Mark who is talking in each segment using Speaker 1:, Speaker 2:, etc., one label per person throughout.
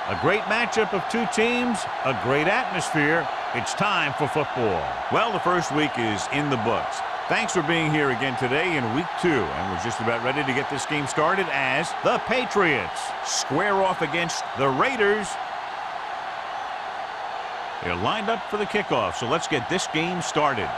Speaker 1: A great matchup of two teams, a great atmosphere. It's time for football.
Speaker 2: Well, the first week is in the books. Thanks for being here again today in week 2. And we're just about ready to get this game started as
Speaker 1: The Patriots
Speaker 2: square off against the Raiders.
Speaker 1: They're lined up for the kickoff, so let's get this game started.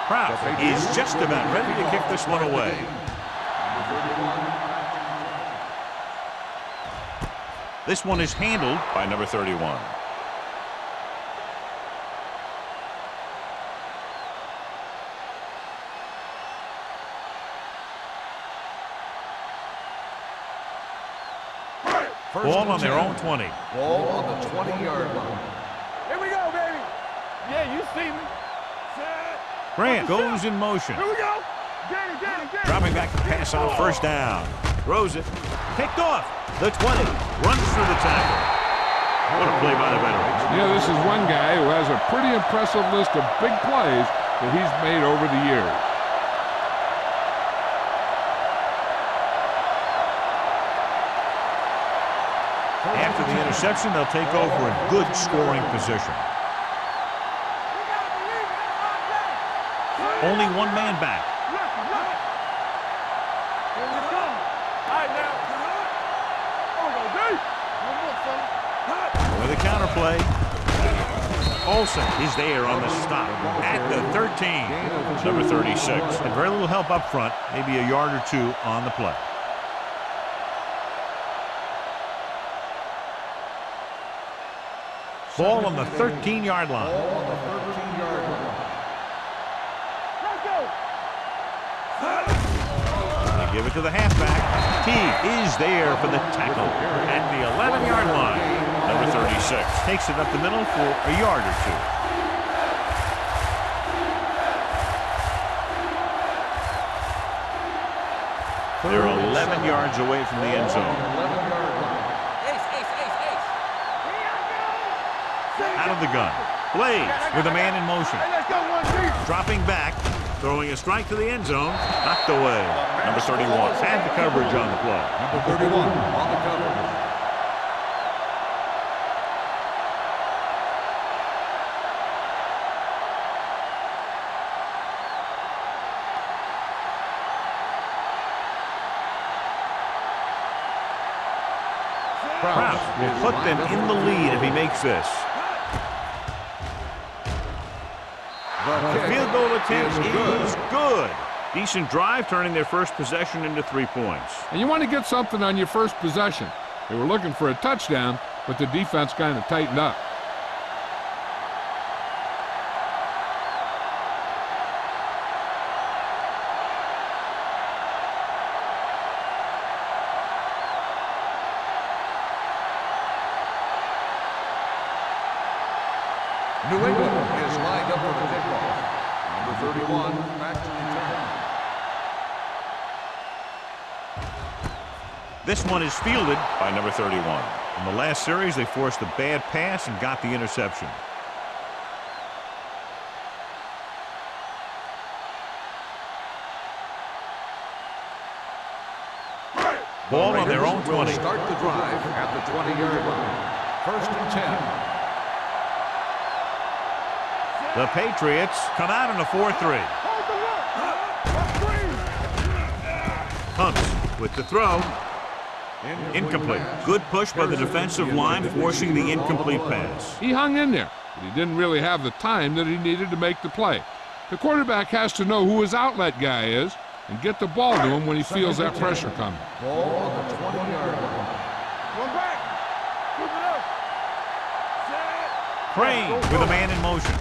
Speaker 1: Kraft is just about ready to kick this one away. This one is handled
Speaker 2: by number 31.
Speaker 1: Ball on their own 20.
Speaker 3: Ball on the 20-yard line.
Speaker 4: Here we go, baby. Yeah, you see me.
Speaker 1: Grant goes in motion.
Speaker 4: Here we go. Get it.
Speaker 1: Dropping back to pass on first down. Throws it. Picked off. The 20. Runs through the tackle. What a play by the veterans.
Speaker 5: Yeah, this is one guy who has a pretty impressive list of big plays that he's made over the years.
Speaker 1: After the interception, they'll take over in good scoring position. Only one man back. With a counter play. Olsen is there on the stop at the 13.
Speaker 2: Number 36.
Speaker 1: And very little help up front, maybe a yard or two on the play. Ball on the 13-yard line. They give it to the halfback. T is there for the tackle at the 11-yard line.
Speaker 2: Number 36.
Speaker 1: Takes it up the middle for a yard or two. They're 11 yards away from the end zone. Out of the gun. Blaze with a man in motion. Dropping back. Throwing a strike to the end zone. Knocked away.
Speaker 2: Number 31.
Speaker 1: Had the coverage on the play.
Speaker 3: Number 31 on the coverage.
Speaker 1: Kraft will put them in the lead if he makes this. The field goal attempt is good. Decent drive, turning their first possession into 3 points.
Speaker 5: And you want to get something on your first possession. They were looking for a touchdown, but the defense kind of tightened up.
Speaker 3: New England is lined up for the kickoff. Number 31 back to return.
Speaker 1: This one is fielded
Speaker 2: by number 31.
Speaker 1: In the last series, they forced a bad pass and got the interception. Ball on their own 20.
Speaker 3: Start the drive at the 20-yard line. 1st and 10.
Speaker 1: The Patriots come out in a 4-3. Hunts with the throw. Incomplete. Good push by the defensive line, forcing the incomplete pass.
Speaker 5: He hung in there, but he didn't really have the time that he needed to make the play. The quarterback has to know who his outlet guy is and get the ball to him when he feels that pressure coming.
Speaker 3: Ball on the 20-yard line.
Speaker 4: One back. Keep it up.
Speaker 1: Crane with a man in motion.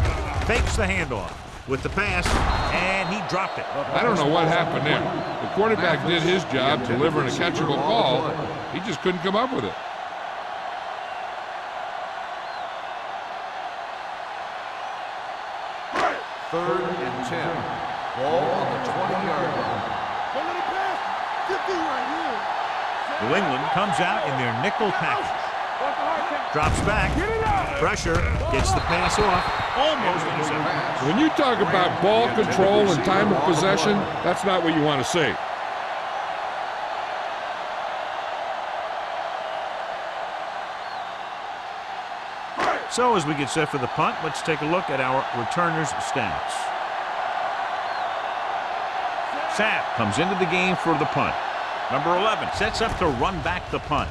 Speaker 1: Fakes the handoff with the pass, and he dropped it.
Speaker 5: I don't know what happened there. The quarterback did his job delivering a catchable ball. He just couldn't come up with it.
Speaker 3: Third and 10. Ball on the 20-yard line.
Speaker 4: Don't let it pass. 50 right here.
Speaker 1: New England comes out in their nickel package. Drops back. Pressure. Gets the pass off. Almost intercepted.
Speaker 5: When you talk about ball control and time of possession, that's not what you want to see.
Speaker 1: So as we get set for the punt, let's take a look at our returners' stats. Sapp comes into the game for the punt. Number 11 sets up to run back the punt.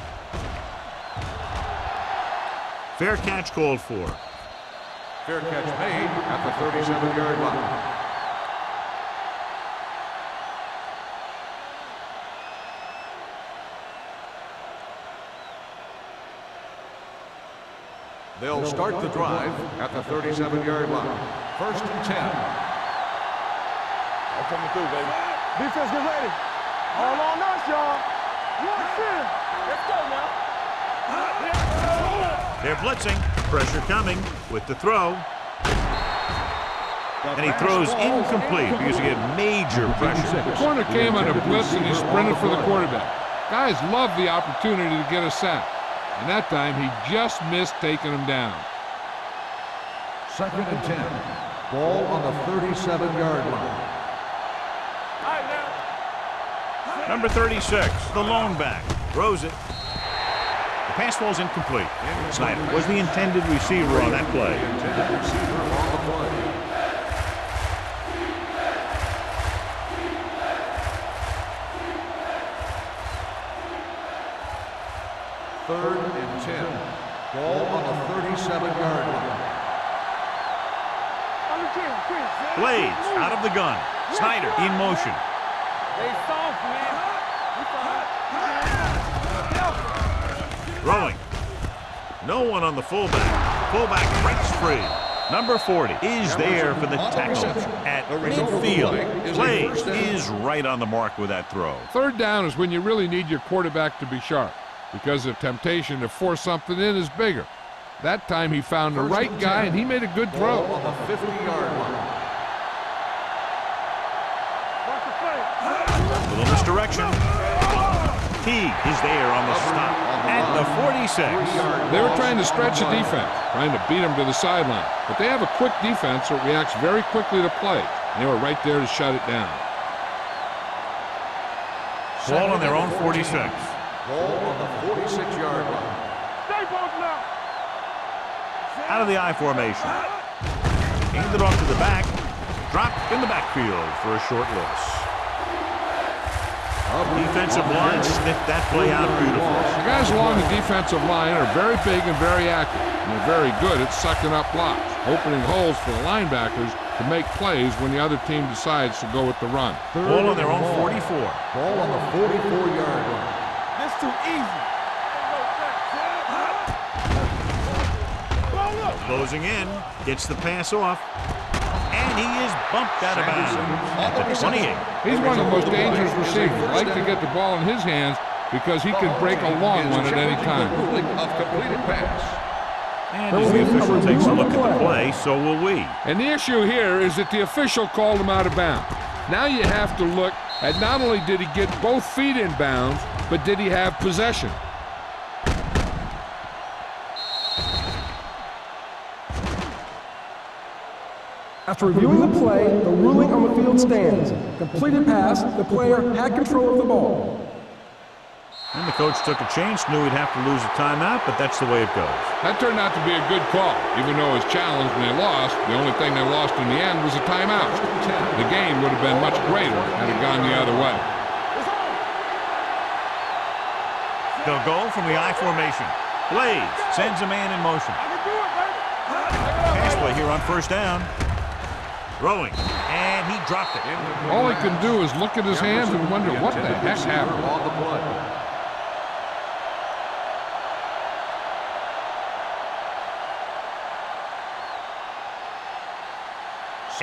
Speaker 1: Fair catch called for.
Speaker 3: Fair catch made at the 37-yard line. They'll start the drive at the 37-yard line. 1st and 10.
Speaker 4: I'm coming through, baby. Defense, get ready. All on us, y'all. Let's go now.
Speaker 1: They're blitzing. Pressure coming with the throw. And he throws incomplete because he had major pressure.
Speaker 5: The corner came on a blitz and he sprinted for the quarterback. Guys love the opportunity to get a sack. And that time he just missed taking him down.
Speaker 3: 2nd and 10. Ball on the 37-yard line.
Speaker 1: Number 36, the lone back, throws it. The pass falls incomplete. Snyder was the intended receiver on that play.
Speaker 3: Intended receiver on the play. Third and 10. Ball on the 37-yard line.
Speaker 1: Blades out of the gun. Snyder in motion.
Speaker 4: They soft, man.
Speaker 1: Throwing. No one on the fullback. Fullback breaks free. Number 40 is there for the tackle at midfield. Blades is right on the mark with that throw.
Speaker 5: 3rd down is when you really need your quarterback to be sharp because the temptation to force something in is bigger. That time he found the right guy and he made a good throw.
Speaker 3: Ball on the 50-yard line.
Speaker 1: Little misdirection. Teague is there on the stop at the 46.
Speaker 5: They were trying to stretch the defense, trying to beat him to the sideline. But they have a quick defense that reacts very quickly to play. And they were right there to shut it down.
Speaker 1: Ball on their own 46.
Speaker 3: Ball on the 46-yard line.
Speaker 4: Stay both now.
Speaker 1: Out of the I formation. Handed off to the back. Dropped in the backfield for a short loss. Defensive line sniffed that play out beautifully.
Speaker 5: The guys along the defensive line are very big and very active. And they're very good at sucking up blocks, opening holes for the linebackers to make plays when the other team decides to go with the run.
Speaker 1: Ball on their own 44.
Speaker 3: Ball on the 44-yard line.
Speaker 4: This too easy.
Speaker 1: Closing in, gets the pass off, and he is bumped out of bounds at the 28.
Speaker 5: He's one of the most dangerous receivers. Like to get the ball in his hands because he can break a long one at any time.
Speaker 3: Of completed pass.
Speaker 1: And as the official takes a look at the play, so will we.
Speaker 5: And the issue here is that the official called him out of bounds. Now you have to look at not only did he get both feet in bounds, but did he have possession?
Speaker 6: After reviewing the play, the ruling on the field stands. Completed pass, the player had control of the ball.
Speaker 1: And the coach took a chance, knew he'd have to lose a timeout, but that's the way it goes.
Speaker 5: That turned out to be a good call. Even though it was challenged and they lost, the only thing they lost in the end was a timeout. The game would have been much greater had it gone the other way.
Speaker 1: They'll go from the I formation. Blades sends a man in motion. Pass play here on 1st down. Throwing, and he dropped it.
Speaker 5: All he can do is look at his hands and wonder what the heck happened.
Speaker 3: On the play.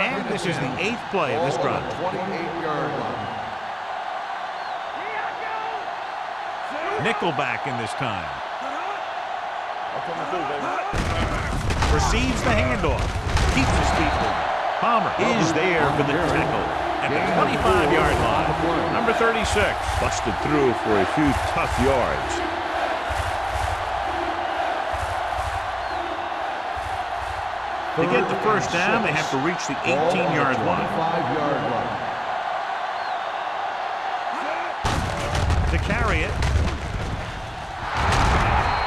Speaker 1: And this is the 8th play of this drive.
Speaker 3: 28-yard line.
Speaker 1: Nickelback in this time. Receives the handoff. Keeps his feet moving. Palmer is there for the tackle at the 25-yard line. Number 36 busted through for a few tough yards. To get the first down, they have to reach the 18-yard line.
Speaker 3: 25-yard line.
Speaker 1: To carry it,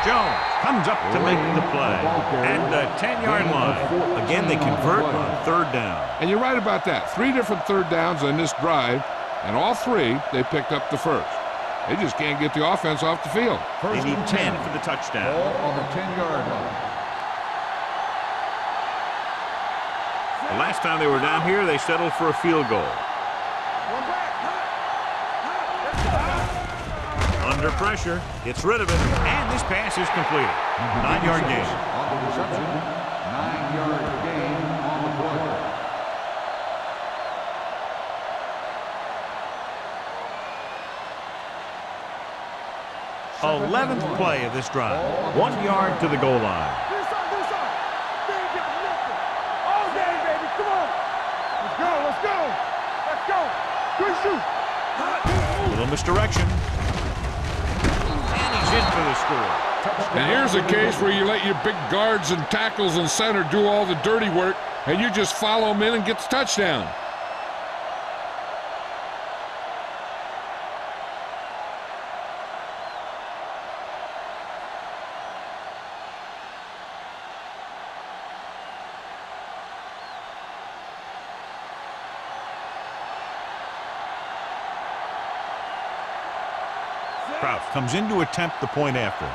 Speaker 1: Jones comes up to make the play at the 10-yard line. Again, they convert on third down.
Speaker 5: And you're right about that. 3 different third downs on this drive, and all 3, they picked up the first. They just can't get the offense off the field.
Speaker 1: They need 10 for the touchdown.
Speaker 3: Ball on the 10-yard line.
Speaker 1: The last time they were down here, they settled for a field goal. Under pressure, gets rid of it, and this pass is completed. 9-yard gain.
Speaker 3: On the reception, 9-yard gain on the play.
Speaker 1: 11th play of this drive. 1 yard to the goal line.
Speaker 4: Do something. They ain't got nothing. All day, baby. Come on. Let's go. Good shoot.
Speaker 1: Little misdirection. And he's in for the score.
Speaker 5: And here's a case where you let your big guards and tackles and center do all the dirty work, and you just follow them in and get the touchdown.
Speaker 1: Kraus comes in to attempt the point after.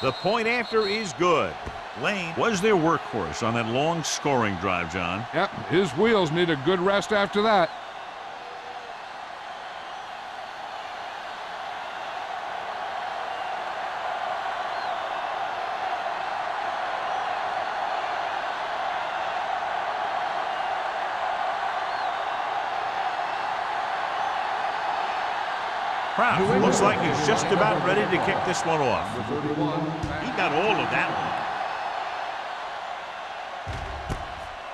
Speaker 1: The point after is good. Lane was their workhorse on that long scoring drive, John.
Speaker 5: Yep, his wheels need a good rest after that.
Speaker 1: Kraus looks like he's just about ready to kick this one off.
Speaker 3: Number 31.
Speaker 1: He got all of that one.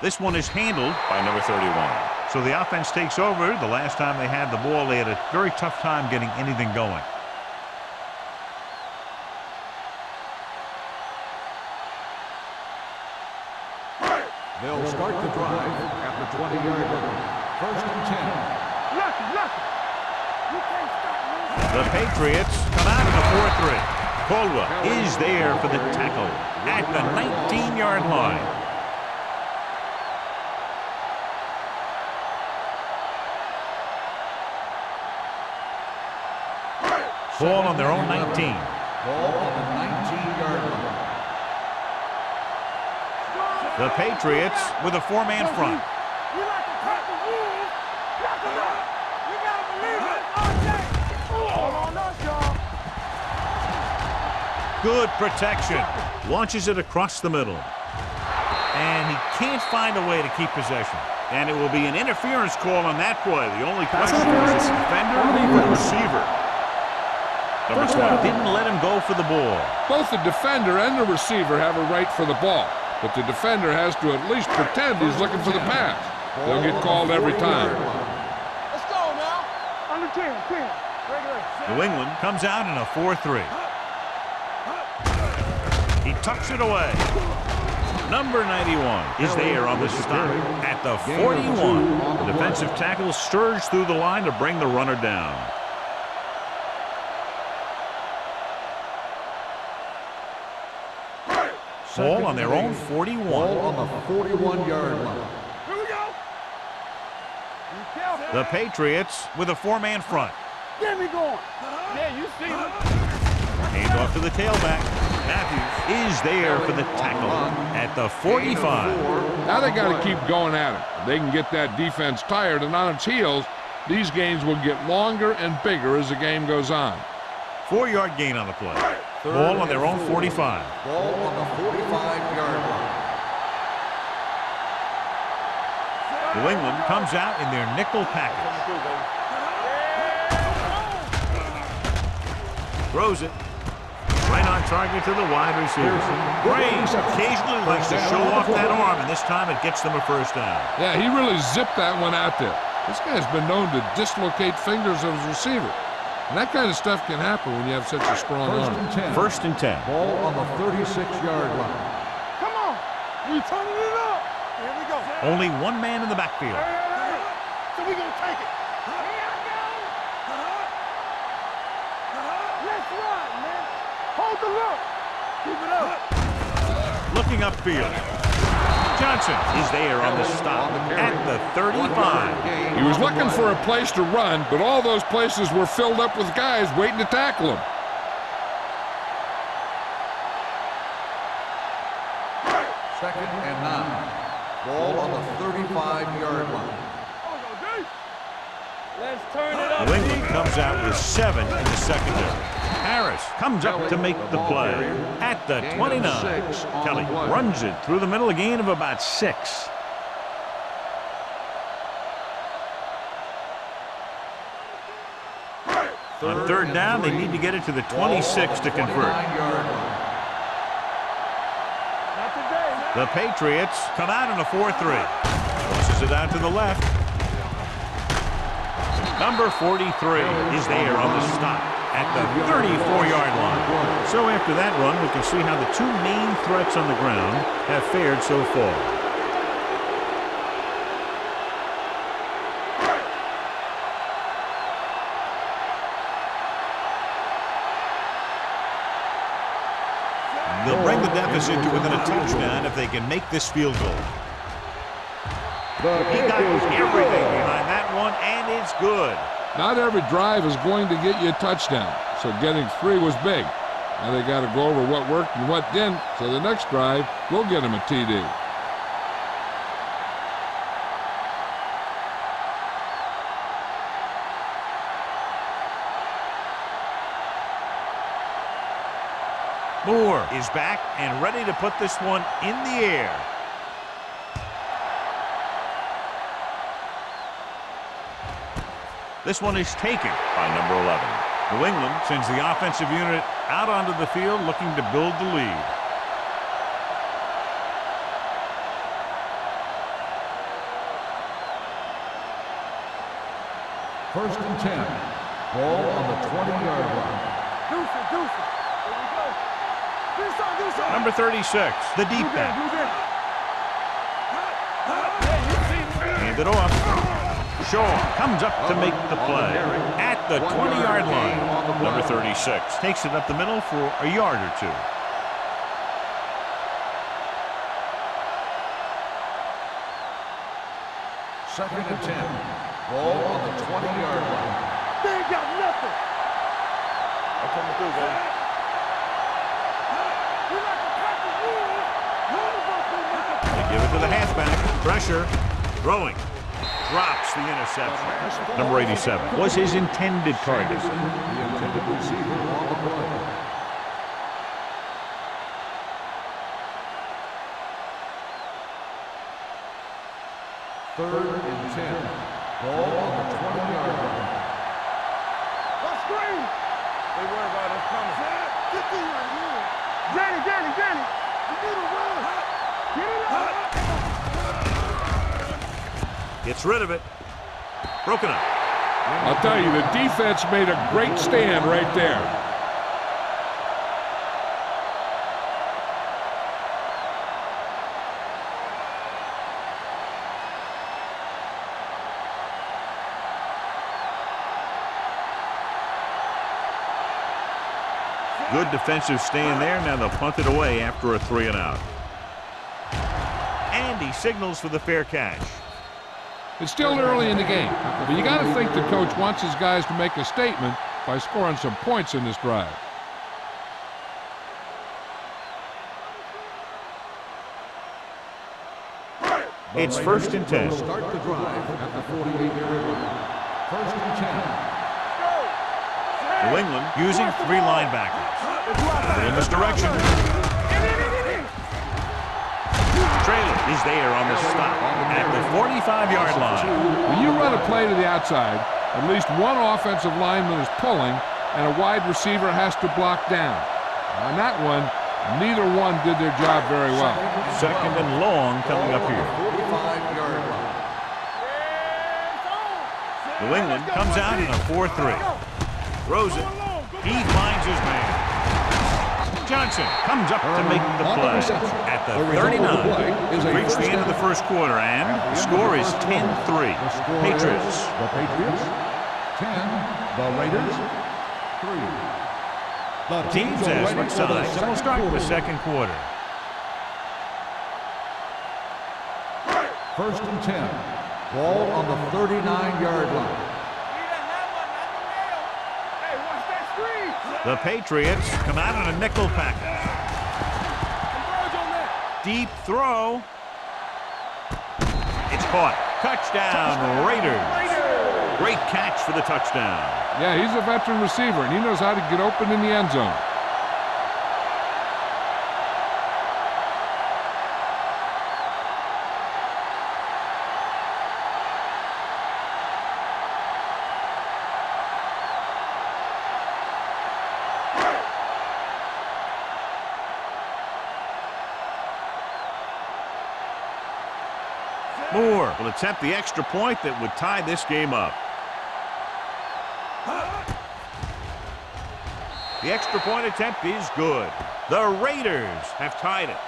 Speaker 1: This one is handled by number 31. So the offense takes over. The last time they had the ball, they had a very tough time getting anything going.
Speaker 3: They'll start the drive at the 20-yard line. 1st and 10.
Speaker 4: Lucky. You can't stop me.
Speaker 1: The Patriots come out in a 4-3. Caldwell is there for the tackle at the 19-yard line. Ball on their own 19.
Speaker 3: Ball on the 19-yard line.
Speaker 1: The Patriots with a 4-man front.
Speaker 4: You like to cut the rules. Knock it out. You gotta believe it all day. Hold on us, y'all.
Speaker 1: Good protection. Launches it across the middle. And he can't find a way to keep possession. And it will be an interference call on that play. The only question is defender or receiver. Number 12 didn't let him go for the ball.
Speaker 5: Both the defender and the receiver have a right for the ball, but the defender has to at least pretend he's looking for the pass. They'll get called every time.
Speaker 4: Let's go now. Under 10. Regular.
Speaker 1: New England comes out in a 4-3. He tucks it away. Number 91 is there on the stop at the 41. The defensive tackle surged through the line to bring the runner down. Ball on their own 41.
Speaker 3: Ball on the 41-yard line.
Speaker 4: Here we go. Be careful.
Speaker 1: The Patriots with a 4-man front.
Speaker 4: Get me going. Yeah, you see him.
Speaker 1: Hands off to the tailback. Matthews is there for the tackle at the 45.
Speaker 5: Now they got to keep going at it. If they can get that defense tired and on its heels, these games will get longer and bigger as the game goes on.
Speaker 1: 4-yard gain on the play. Ball on their own 45.
Speaker 3: Ball on the 45-yard line.
Speaker 1: New England comes out in their nickel package. Throws it. Right on target to the wide receiver. Graves occasionally likes to show off that arm, and this time it gets them a first down.
Speaker 5: Yeah, he really zipped that one out there. This guy's been known to dislocate fingers of his receiver. And that kind of stuff can happen when you have such a strong
Speaker 3: First
Speaker 5: arm.
Speaker 3: and 10.
Speaker 2: First and 10.
Speaker 3: Ball on the 36-yard line.
Speaker 4: Come on. We turning it up. Here we go.
Speaker 1: Only one man in the backfield.
Speaker 4: Hey. So we gonna take it. Let's ride, man. Hold the look. Keep it up.
Speaker 1: Looking upfield. Johnson is there on the stop at the 35.
Speaker 5: He was looking for a place to run, but all those places were filled up with guys waiting to tackle him.
Speaker 3: Second and 9. Ball on the 35-yard line.
Speaker 4: Let's turn it up.
Speaker 1: New England comes out with 7 in the secondary. Harris comes up to make the play at the 29. Kelly runs it through the middle, a gain of about 6. On third down, they need to get it to the 26 to convert. The Patriots come out in a 4-3. Tosses it out to the left. Number 43 is there on the stop at the 34-yard line. So after that run, we can see how the two main threats on the ground have fared so far. They'll bring the deficit to within a touchdown if they can make this field goal. He got everything behind that one, and it's good.
Speaker 5: Not every drive is going to get you a touchdown, so getting 3 was big. Now they got to go over what worked and what didn't, so the next drive will get him a TD.
Speaker 1: Moore is back and ready to put this one in the air. This one is taken by number 11. New England sends the offensive unit out onto the field looking to build the lead.
Speaker 3: First and 10. Ball on the 20-yard line.
Speaker 4: Deuce it. Here we go. Do something.
Speaker 1: Number 36, the deep back. Hand it off. Shaw comes up to make the play at the 20-yard line. Number 36 takes it up the middle for a yard or 2.
Speaker 3: Second and 10. Ball on the 20-yard line.
Speaker 4: They ain't got nothing. I'm coming through, baby.
Speaker 1: They give it to the halfback. Pressure. Throwing. Drops the interception. Number 87 was his intended target.
Speaker 3: The intended receiver on the play. Third and 10. Ball on the 20-yard line.
Speaker 4: Let's screen. They worry about us coming. Get through right here. Danny. You need to run. Get it up.
Speaker 1: Gets rid of it. Broken up.
Speaker 5: I'll tell you, the defense made a great stand right there.
Speaker 1: Good defensive stand there. Now they'll punt it away after a 3-and-out. And he signals for the fair catch.
Speaker 5: It's still early in the game, but you got to think the coach wants his guys to make a statement by scoring some points in this drive.
Speaker 1: It's first and 10.
Speaker 3: Start the drive at the 48-yard line. First and 10.
Speaker 1: New England using 3 linebackers. In this direction. Traylor is there on the stop at the 45-yard line.
Speaker 5: When you run a play to the outside, at least one offensive lineman is pulling, and a wide receiver has to block down. On that one, neither one did their job very well.
Speaker 1: Second and long coming up here.
Speaker 3: 45-yard line.
Speaker 1: New England comes out in a 4-3. Throws it. He finds his man. Johnson comes up to make the play at the 39. Reached the end of the first quarter, and the score is 10-3. Patriots.
Speaker 3: The Patriots, 10. The Raiders, 3. The
Speaker 1: Teams
Speaker 3: are
Speaker 1: as
Speaker 3: ready
Speaker 1: much
Speaker 3: for the
Speaker 1: size, and we'll start with the second quarter.
Speaker 3: First and 10. Ball on the 39-yard line.
Speaker 1: The Patriots come out in a nickel package. Deep throw. It's caught. Touchdown, Raiders. Great catch for the touchdown.
Speaker 5: Yeah, he's a veteran receiver, and he knows how to get open in the end zone.
Speaker 1: Moore will attempt the extra point that would tie this game up. The extra point attempt is good. The Raiders have tied it.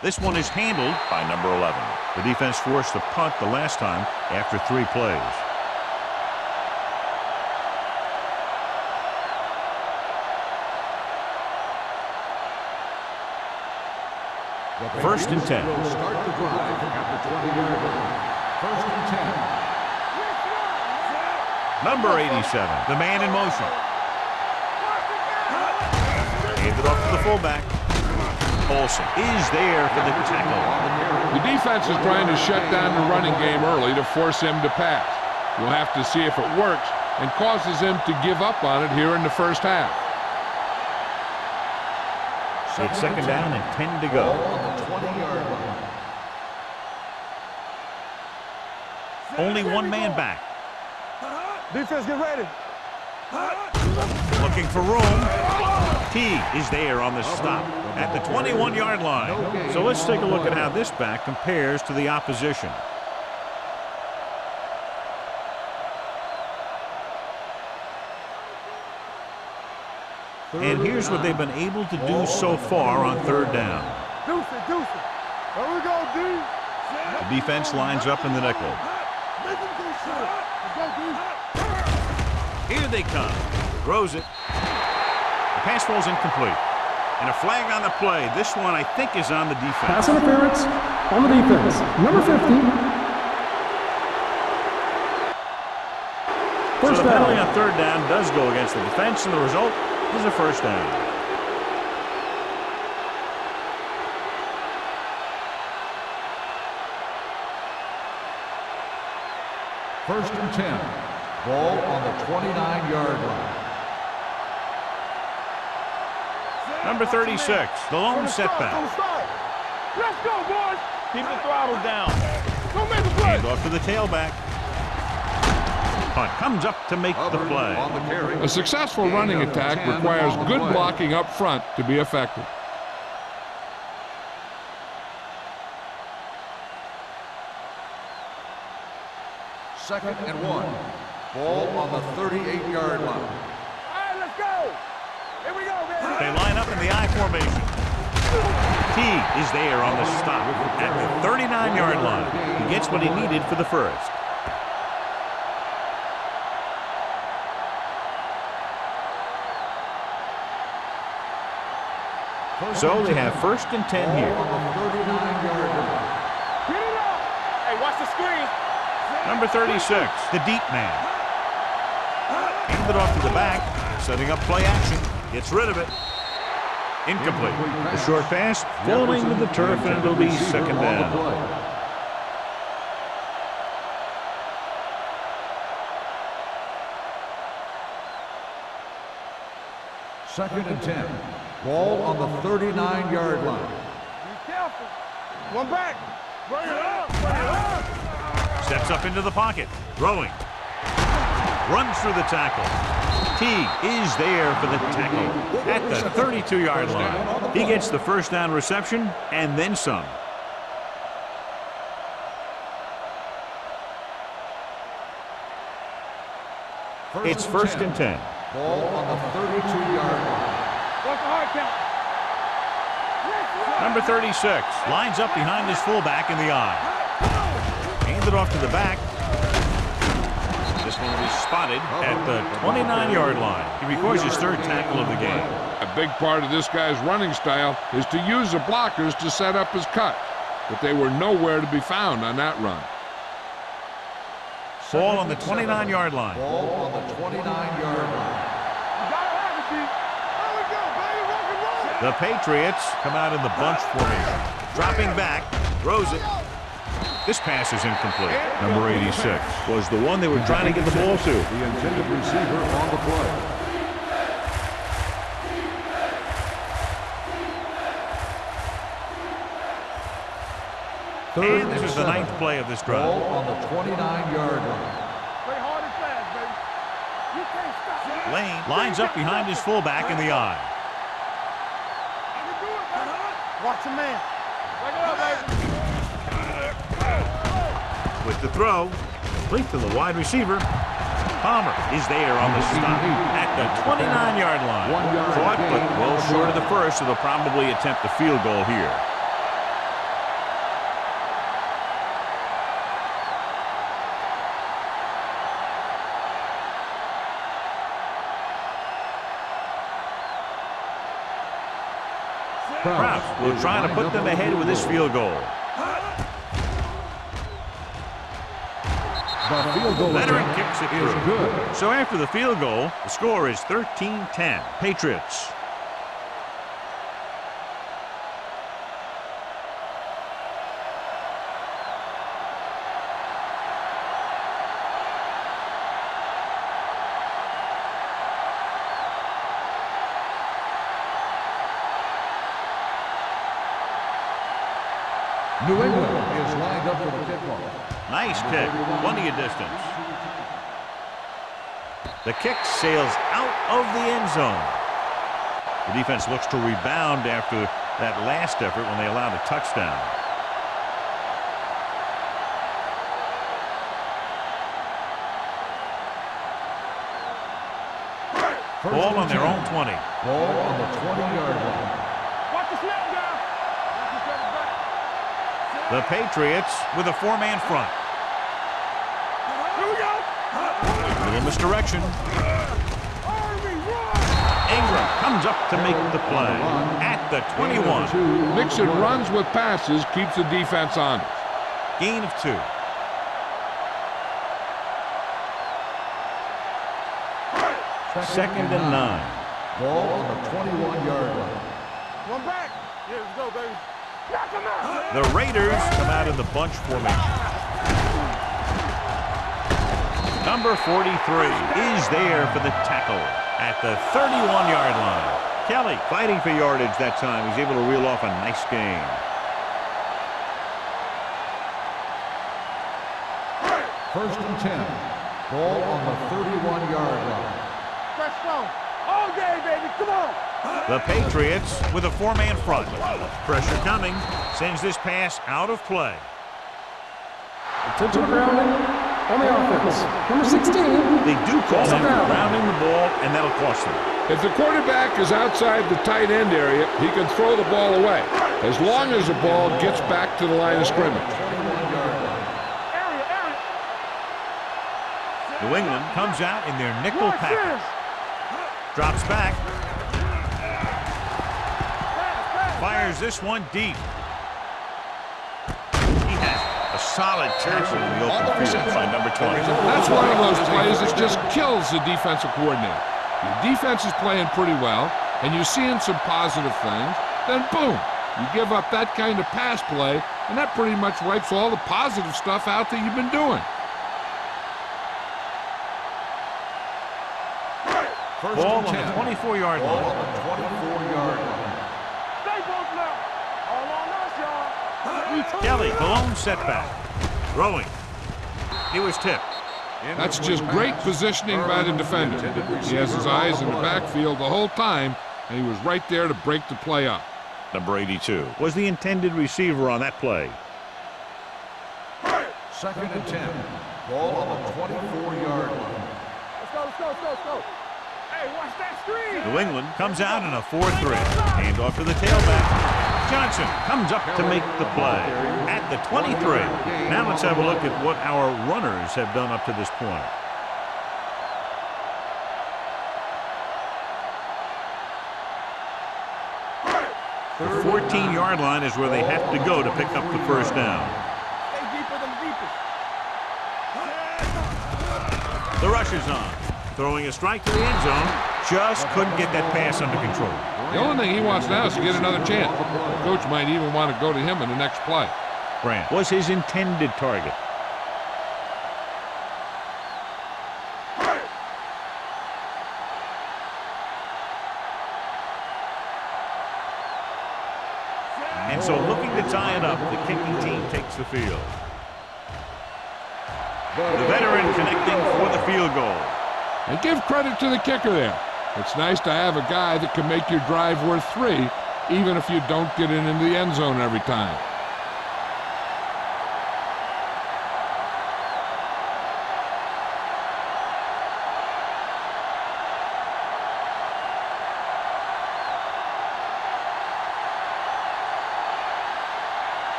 Speaker 1: This one is handled by number 11. The defense forced a punt the last time after 3 plays. First and 10.
Speaker 3: Will start the drive at the 20-yard line. First and 10.
Speaker 1: Number 87, the man in motion. Handed off to the fullback. Olsen is there for the tackle.
Speaker 5: The defense is trying to shut down the running game early to force him to pass. We'll have to see if it works and causes him to give up on it here in the first half.
Speaker 1: It's second down and 10 to go.
Speaker 3: On the 20-yard line.
Speaker 1: Only one man back.
Speaker 4: Defense, get ready.
Speaker 1: Looking for room. T is there on the stop at the 21-yard line. So let's take a look at how this back compares to the opposition. And here's what they've been able to do so far on third down.
Speaker 4: Deuce it, deuce it. There we go, D.
Speaker 1: The defense lines up in the nickel.
Speaker 4: Make him go short. Let's go, D.
Speaker 1: Here they come. Throws it. The pass falls incomplete. And a flag on the play. This one, I think, is on the defense.
Speaker 6: Pass interference on the defense. Number 50.
Speaker 1: So
Speaker 6: First
Speaker 1: the penalty
Speaker 6: down.
Speaker 1: on third down does go against the defense, and the result is a first down.
Speaker 3: First and 10. Ball on the 29-yard line.
Speaker 1: Number 36, the lone setback.
Speaker 4: Let's go, boys. Keep the throttle down. Don't make a play.
Speaker 1: Hand off to the tailback. Punt comes up to make the play.
Speaker 3: On the carry.
Speaker 5: A successful running attack requires good blocking up front to be effective.
Speaker 3: Second and 1. Ball on the 38-yard line.
Speaker 4: All right, let's go. Here we go, baby.
Speaker 1: They line up in the I formation. T is there on the stop at the 39-yard line. He gets what he needed for the first. So they have first and 10 here.
Speaker 3: On the 39-yard line.
Speaker 4: Get it up. Hey, watch the screen.
Speaker 1: Number 36, the deep man. Handed off to the back, setting up play action. Gets rid of it. Incomplete. The short pass falling to the turf, and it'll be second
Speaker 3: On the play.
Speaker 1: down.
Speaker 3: Second and 10. Ball on the 39-yard line.
Speaker 4: Be careful. One back. Bring it up. Bring it up.
Speaker 1: Steps up into the pocket. Throwing. Runs through the tackle. Teague is there for the tackle at the 32-yard line. He gets the first down reception and then some. It's first and 10.
Speaker 3: Ball on the 32-yard line.
Speaker 4: What's the hard count?
Speaker 1: Number 36 lines up behind his fullback in the eye. Handed off to the back. This one will be spotted at the 29-yard line. He records his third tackle of the game.
Speaker 5: A big part of this guy's running style is to use the blockers to set up his cut, but they were nowhere to be found on that run.
Speaker 1: Ball on the 29-yard line.
Speaker 3: Ball on the 29-yard line.
Speaker 1: The Patriots come out in the bunch formation. Dropping back, throws it. This pass is incomplete. Number 86 was the one they were trying to get the ball to.
Speaker 3: The intended receiver on the play.
Speaker 1: And this is the 9th play of this drive.
Speaker 3: Ball on the 29-yard line.
Speaker 4: Play hard and fast, baby. You can't stop.
Speaker 1: Lane lines up behind his fullback in the eye.
Speaker 4: Watch a man. Break it up, baby.
Speaker 1: With the throw, complete to the wide receiver. Palmer is there on the stop at the 29-yard line.
Speaker 3: 1 yard
Speaker 1: Caught, but
Speaker 3: gain.
Speaker 1: well short of the first, so they'll probably attempt a field goal here. Krause will try to put them ahead with this field goal.
Speaker 3: The field goal
Speaker 1: Veteran
Speaker 3: attempt
Speaker 1: kicks it
Speaker 3: is
Speaker 1: through.
Speaker 3: good.
Speaker 1: So after the field goal, the score is 13-10. Patriots.
Speaker 3: New England is lined up for the kickoff.
Speaker 1: Nice kick. Plenty of distance. The kick sails out of the end zone. The defense looks to rebound after that last effort when they allowed a touchdown. Ball on their own 20.
Speaker 3: Ball on the 20-yard line.
Speaker 4: Watch the snap, guy.
Speaker 1: The Patriots with a four-man front.
Speaker 4: Here we go.
Speaker 1: Little misdirection.
Speaker 4: Army, run.
Speaker 1: Ingram comes up to make the play at the 21.
Speaker 5: Mixing runs with passes keeps the defense honest.
Speaker 1: Gain of 2. Second and 9.
Speaker 3: Ball on the 21-yard line.
Speaker 4: One back. Yeah, let's go, baby. Knock him out.
Speaker 1: The Raiders come out in the bunch formation. Number 43 is there for the tackle at the 31-yard line. Kelly fighting for yardage that time. He's able to reel off a nice gain.
Speaker 3: First and 10. Ball on the 31-yard line.
Speaker 4: Press strong. All day, baby. Come on.
Speaker 1: The Patriots with a four-man front. Pressure coming. Sends this pass out of play.
Speaker 6: Intentional grounding on the offense. Number 16.
Speaker 1: They do call him for
Speaker 6: down.
Speaker 1: grounding the ball, and that'll cost them.
Speaker 5: If the quarterback is outside the tight end area, he can throw the ball away, as long as the ball gets back to the line of scrimmage.
Speaker 1: New England comes out in their nickel package. Drops back. Fires this one deep. He has a solid tackle in the open field by number 20.
Speaker 5: That's one of those plays that just kills the defensive coordinator. Your defense is playing pretty well, and you're seeing some positive things, then boom, you give up that kind of pass play, and that pretty much wipes all the positive stuff out that you've been doing.
Speaker 3: First
Speaker 2: Ball
Speaker 3: and
Speaker 2: on
Speaker 3: 10.
Speaker 2: the 24-yard
Speaker 3: Ball
Speaker 2: line.
Speaker 3: on the 24-yard line.
Speaker 4: Stay both left. All on us, y'all.
Speaker 1: Kelly, Cologne setback. Throwing. He was tipped.
Speaker 5: That's just great positioning by the defender. He has his eyes in the backfield the whole time, and he was right there to break the play up.
Speaker 2: Number 82.
Speaker 1: Was the intended receiver on that play.
Speaker 3: Second and 10. Ball on the 24-yard line.
Speaker 4: Let's go, let's go, let's go, let's go. Hey, watch that screen.
Speaker 1: New England comes out in a 4-3. Hand off to the tailback. Johnson comes up to make the play at the 23. Now let's have a look at what our runners have done up to this point. The 14-yard line is where they have to go to pick up the first down.
Speaker 4: Stay deeper than deepest.
Speaker 1: The rush is on. Throwing a strike to the end zone. Just couldn't get that pass under control.
Speaker 5: The only thing he wants now is to get another chance. The coach might even want to go to him in the next play.
Speaker 1: Grant was his intended target. And so looking to tie it up, the kicking team takes the field. The veteran connecting for the field goal.
Speaker 5: And give credit to the kicker there. It's nice to have a guy that can make your drive worth 3, even if you don't get it into the end zone every time.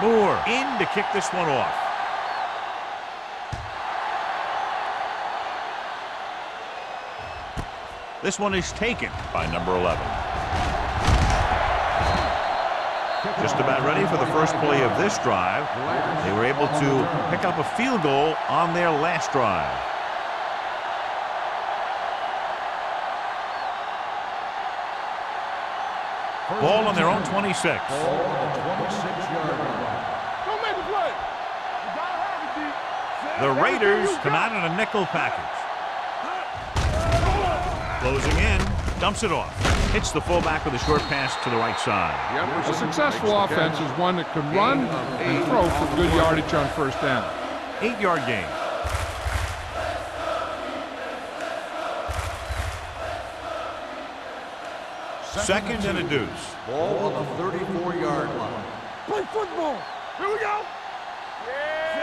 Speaker 1: Moore in to kick this one off. This one is taken by number 11. Just about ready for the first play of this drive. They were able to pick up a field goal on their last drive. Ball on their own 26.
Speaker 3: Ball on the 26-yard line.
Speaker 4: Don't make the play. You gotta have it, D.
Speaker 1: The Raiders come out in a nickel package. Closing in, dumps it off. Hits the fullback with a short pass to the right side.
Speaker 5: A successful offense is one that can run and throw for good yardage on first down.
Speaker 1: 8-yard gain. Second and a deuce.
Speaker 3: Ball on the 34-yard line.
Speaker 4: Play football. Here we go.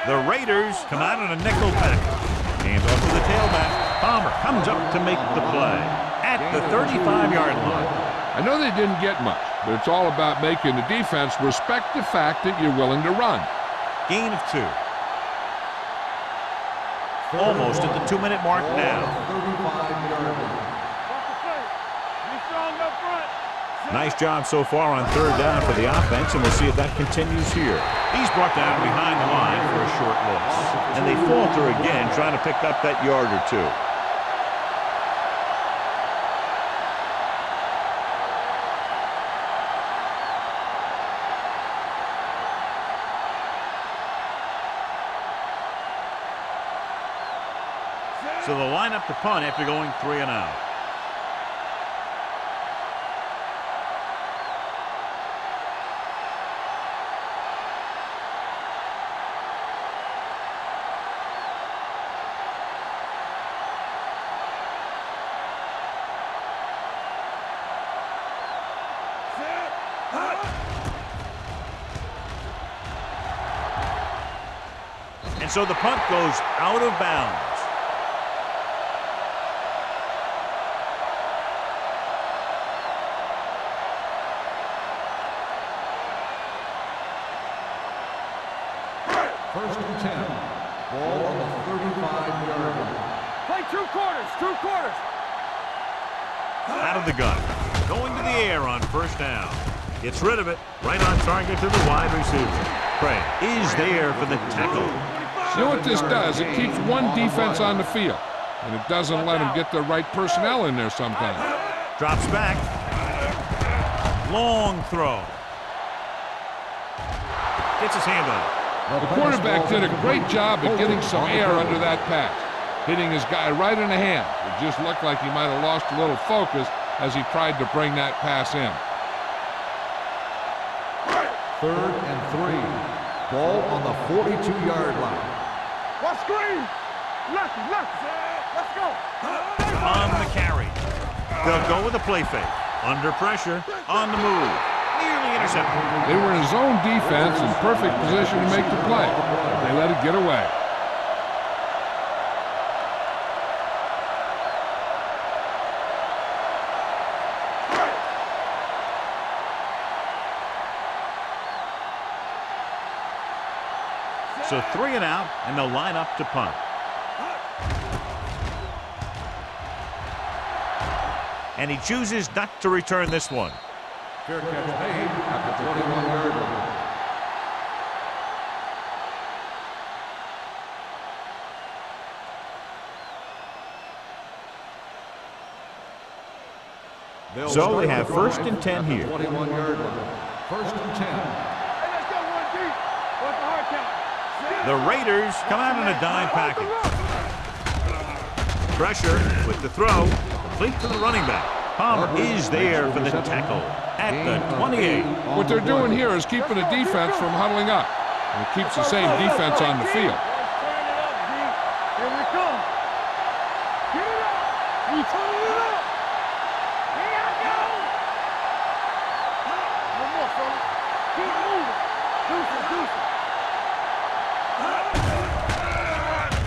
Speaker 1: The Raiders come out in a nickel package. Hands off to the tailback. Palmer comes up to make the play at the 35-yard line.
Speaker 5: I know they didn't get much, but it's all about making the defense respect the fact that you're willing to run.
Speaker 1: Gain of 2. Almost at the 2-minute mark now.
Speaker 3: 35-yard line.
Speaker 4: Watch the play. Be strong up front.
Speaker 1: Nice job so far on third down for the offense, and we'll see if that continues here. He's brought down behind the line for a short loss. And they falter again, trying to pick up that yard or two. So they'll line up to punt after going 3 and out. And so the punt goes out of bounds.
Speaker 3: First and 10. Ball on the 35-yard line.
Speaker 4: Play 2 quarters. 2 quarters.
Speaker 1: Out of the gun. Going to the air on first down. Gets rid of it. Right on target to the wide receiver. Craig is there for the tackle.
Speaker 5: You know what this does? It keeps one defense on the field, and it doesn't let them get the right personnel in there sometimes.
Speaker 1: Drops back. Long throw. Gets his hand on it.
Speaker 5: The quarterback did a great job of getting some air under that pass. hitting his guy right in the hand. It just looked like he might have lost a little focus as he tried to bring that pass in.
Speaker 3: 3rd and 3. Ball on the 42-yard line.
Speaker 4: What screen? Lucky. Let's go.
Speaker 1: On the carry. They'll go with a play fake. Under pressure, on the move. Nearly intercepted.
Speaker 5: They were in zone defense in perfect position to make the play, but they let it get away.
Speaker 1: So 3 and out, and they'll line up to punt. And he chooses not to return this one.
Speaker 3: Fair catch made at the 21-yard line.
Speaker 1: So they have 1st and 10 here.
Speaker 3: 21-yard line. 1st and 10.
Speaker 4: Hey, let's go 1 deep. What's the hard count?
Speaker 1: The Raiders come out in a dime package. Pressure with the throw. Complete to the running back. Palmer is there for the tackle at the 28.
Speaker 5: What they're doing here is keeping the defense from huddling up. And it keeps the same defense on the field.
Speaker 4: Turn it up, D. Here we come. Get it up. We turn it up. Here I go. One more, fella. Keep moving. Deuce.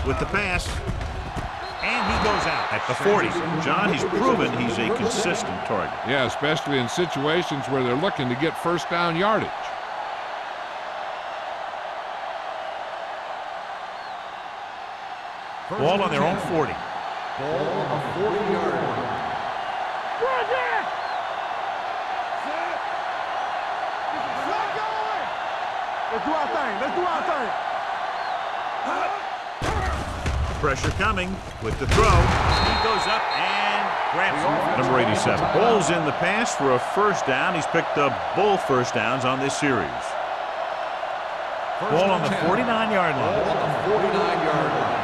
Speaker 1: With the pass. And he goes out at the 40. John, he's proven he's a consistent target.
Speaker 5: Yeah, especially in situations where they're looking to get 1st down yardage.
Speaker 1: Ball on their own 40.
Speaker 3: Ball on the 40-yard line.
Speaker 4: Run there. Let's do our thing.
Speaker 1: Pressure coming with the throw. He goes up and grabs it. Number 87. Ball's in the pass for a 1st down. He's picked up both 1st downs on this series. Ball on the 49-yard line.
Speaker 3: Ball on the 49-yard line.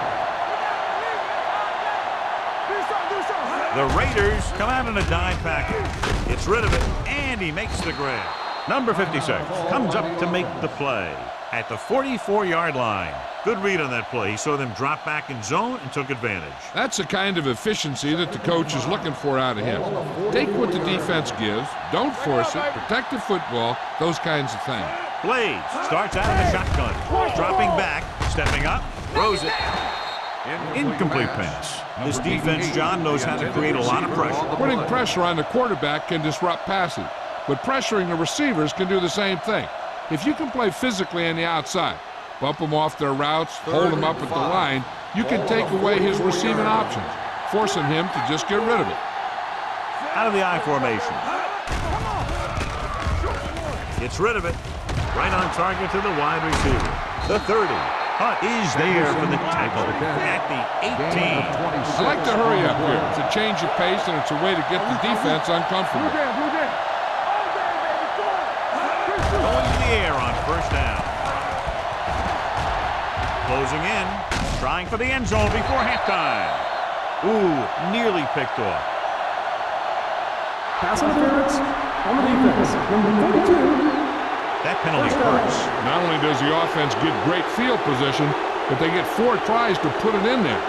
Speaker 1: The Raiders come out in a dime package. It's rid of it, and he makes the grab. Number 56 comes up to make the play at the 44-yard line. Good read on that play. He saw them drop back in zone and took advantage.
Speaker 5: That's the kind of efficiency that the coach is looking for out of him. Take what the defense gives, don't force it, protect the football, those kinds of things.
Speaker 1: Blades starts out in the shotgun. Dropping back, stepping up, throws it. Incomplete pass. This defense, John, knows how to create a lot of pressure.
Speaker 5: Putting pressure on the quarterback can disrupt passing, but pressuring the receivers can do the same thing. If you can play physically on the outside, bump them off their routes, hold them up at the line, you can take away his receiving options, forcing him to just get rid of it.
Speaker 1: Out of the I formation. Gets rid of it. Right on target to the wide receiver. The 30. Hunt is there for the tackle at the 18.
Speaker 5: I like to hurry up here. It's a change of pace, and it's a way to get the defense uncomfortable.
Speaker 1: Going to the air on 1st down. Closing in, trying for the end zone before halftime. Ooh, nearly picked off.
Speaker 6: Pass interference on the defense. Number 42.
Speaker 1: That penalty hurts.
Speaker 5: Not only does the offense get great field position, but they get 4 tries to put it in there.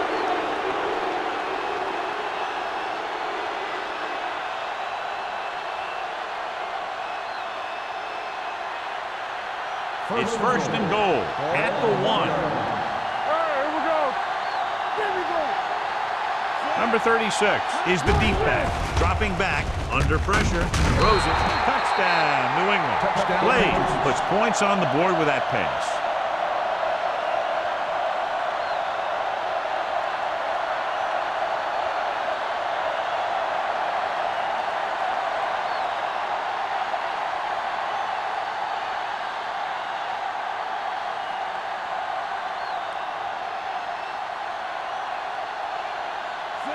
Speaker 1: It's 1st and goal at the 1.
Speaker 4: All right, here we go. There we go.
Speaker 1: Number 36 is the deep back. Dropping back, under pressure, throws it. Touchdown, New England.
Speaker 3: Touchdown.
Speaker 1: Blades puts points on the board with that pass.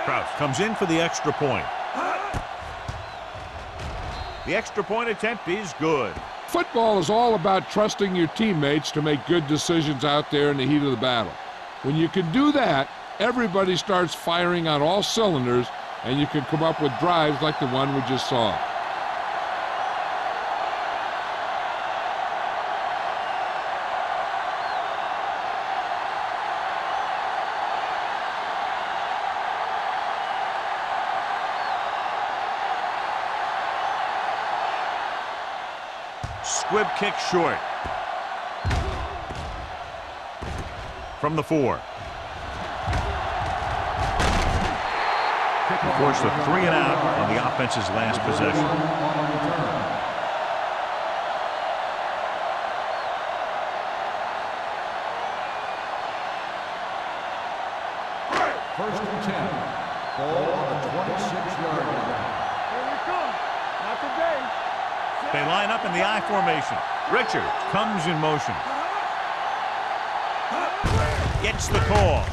Speaker 1: Krause comes in for the extra point. The extra point attempt is good.
Speaker 5: Football is all about trusting your teammates to make good decisions out there in the heat of the battle. When you can do that, everybody starts firing on all cylinders, and you can come up with drives like the one we just saw.
Speaker 2: Squib kick short. From the 4. Force the 3 and out on the offense's last possession.
Speaker 3: First and 10. Ball on the 26-yard line.
Speaker 4: Here we come. Not today.
Speaker 2: They line up in the I formation. Richards comes in motion. Gets the call.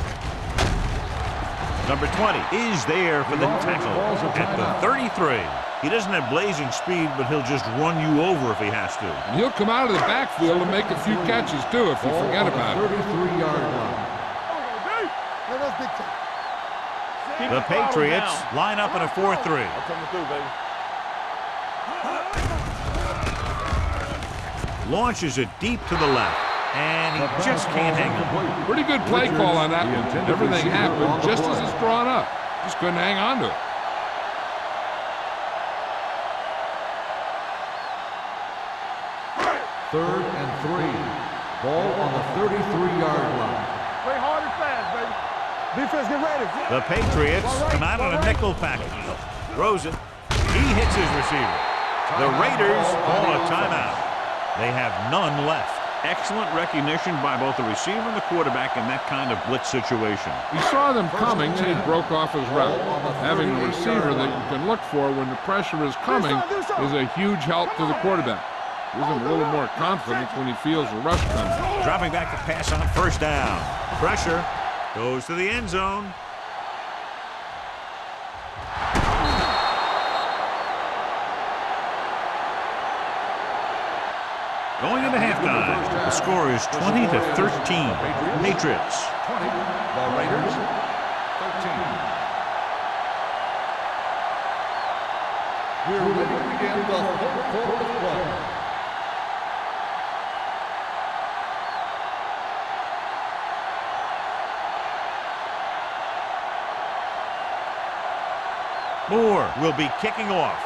Speaker 2: Number 20 is there for the tackle at the 33. He doesn't have blazing speed, but he'll just run you over if he has to.
Speaker 5: And he'll come out of the backfield and make a few catches, too, if you forget about it.
Speaker 3: 33-yard line.
Speaker 2: The Patriots line up in a 4-3.
Speaker 4: Coming through, baby.
Speaker 2: Launches it deep to the left, and he just can't hang on.
Speaker 5: Pretty good play call on that one. Everything happened just as it's drawn up. Just couldn't hang on to it.
Speaker 3: Third and 3. Ball on the 33-yard line.
Speaker 4: Play hard and fast, baby. Defense, get ready.
Speaker 2: The Patriots come out on a nickel package. Throws it. He hits his receiver. The Raiders call a timeout. They have none left. Excellent recognition by both the receiver and the quarterback in that kind of blitz situation.
Speaker 5: He saw them coming, and he broke off his route. Having a receiver that you can look for when the pressure is coming is a huge help to the quarterback. Gives him a little more confidence when he feels the rush coming.
Speaker 2: Dropping back to pass on first down. Pressure. Goes to the end zone. Going into halftime, the score is 20-13. Patriots.
Speaker 3: 20. The Raiders. 13. We're ready to begin the fourth quarter of play.
Speaker 2: Moore will be kicking off.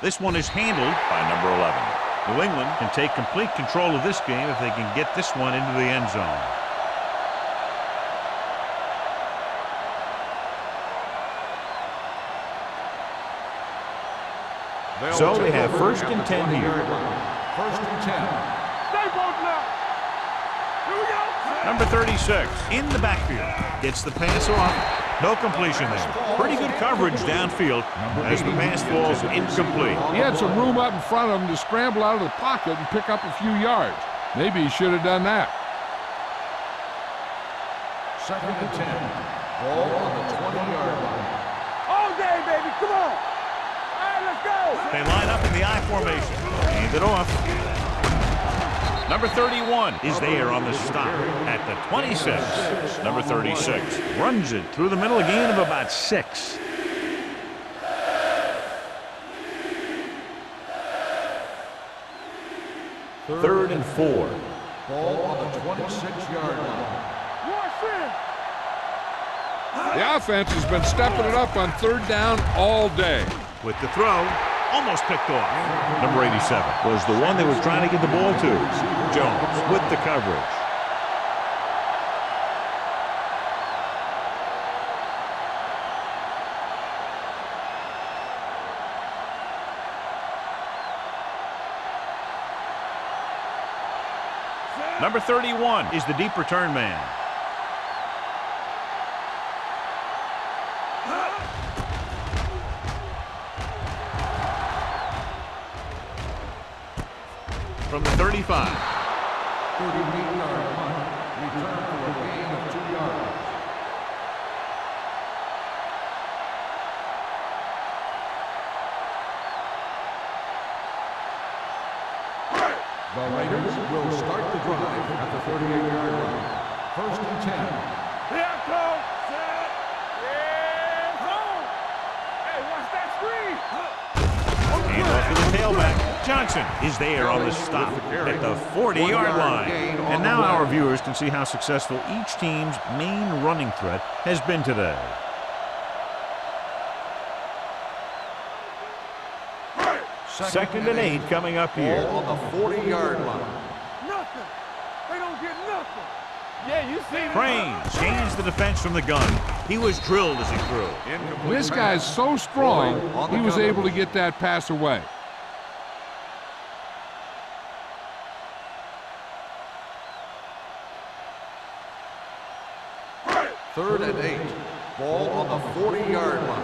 Speaker 2: This one is handled by number 11. New England can take complete control of this game if they can get this one into the end zone. So they have first and 10 here.
Speaker 3: First and 10.
Speaker 4: Stay both now. Here we go.
Speaker 2: Number 36 in the backfield. Gets the pass off. No completion there. Pretty good coverage downfield as the pass falls incomplete.
Speaker 5: He had some room up in front of him to scramble out of the pocket and pick up a few yards. Maybe he should have done that.
Speaker 3: Second and 10. Ball on the 20-yard line.
Speaker 4: All day, baby. Come on. All right, let's go.
Speaker 2: They line up in the I formation. Hand it off. Number 31 is there on the stop at the 26. Number 36 runs it through the middle, a gain of about 6. Third and 4.
Speaker 3: Ball on the 26-yard line.
Speaker 4: Watch this.
Speaker 5: The offense has been stepping it up on third down all day.
Speaker 2: With the throw, almost picked off. Number 87 was the one they were trying to get the ball to. Jones with the coverage. Number 31 is the deep return man. From the 35.
Speaker 3: 38-yard punt. Return for a gain of 2 yards. The Raiders will start the drive at the 38-yard line. First and 10.
Speaker 4: Here I come. Set. Yeah, zone. Hey, watch that screen.
Speaker 1: And off to the tailback. Johnson is there on the stop at the 40-yard line. And now our viewers can see how successful each team's main running threat has been today. Second and 8 coming up here.
Speaker 3: Ball on the 40-yard line.
Speaker 4: Nothing. They don't get nothing. Yeah, you see.
Speaker 1: Crane changed the defense from the gun. He was drilled as he threw.
Speaker 5: This guy's so strong, he was able to get that pass away.
Speaker 3: Third and 8. Ball on the 40-yard line.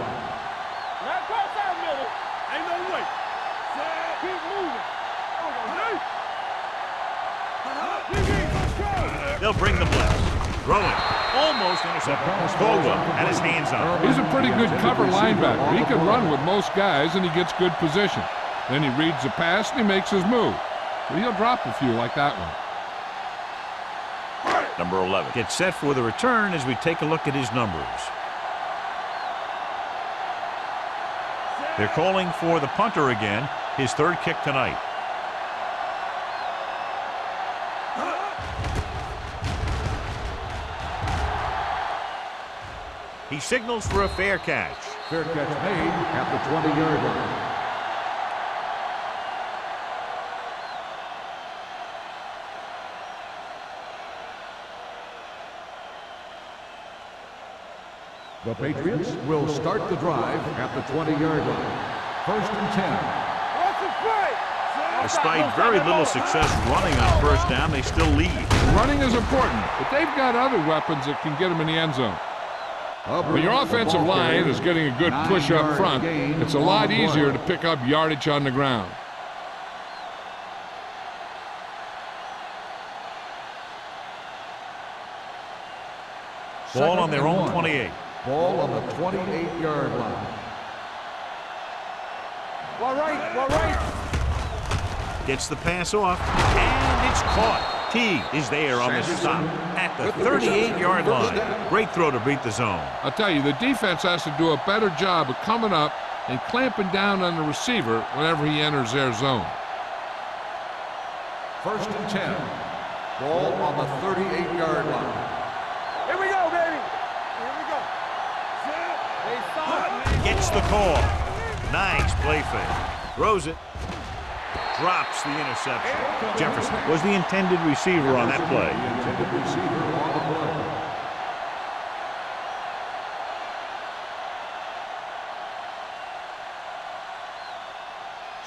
Speaker 4: Now cross out middle. Ain't no way. Set. Keep moving.
Speaker 1: They'll bring the blitz. Throwing. Almost intercepted. Caldwell had his hands on him.
Speaker 5: He's a pretty good cover linebacker. He can run with most guys, and he gets good position. Then he reads the pass, and he makes his move. So he'll drop a few like that one.
Speaker 1: Number 11 gets set for the return as we take a look at his numbers. They're calling for the punter again, his third kick tonight. He signals for a fair catch.
Speaker 3: Fair catch made at the 20-yard line. The Patriots will start the drive at the 20-yard line. First and 10.
Speaker 4: What's the play?
Speaker 1: Despite very little success running on first down, they still lead.
Speaker 5: Running is important, but they've got other weapons that can get them in the end zone. When your offensive line is getting a good push up front, it's a lot easier to pick up yardage on the ground.
Speaker 1: Ball on their own 28.
Speaker 3: Ball on the 28-yard line.
Speaker 4: Well, right.
Speaker 1: Gets the pass off, and it's caught. T is there on the stop at the 38-yard line. Great throw to beat the zone.
Speaker 5: I'll tell you, the defense has to do a better job of coming up and clamping down on the receiver whenever he enters their zone.
Speaker 3: First and 10. Ball on the 38-yard line.
Speaker 4: Here we go, baby. Here we go. They stop.
Speaker 1: Gets the call. Nice play fake. Throws it. Drops the interception. Jefferson was the intended receiver on that play.
Speaker 3: The intended receiver on the play.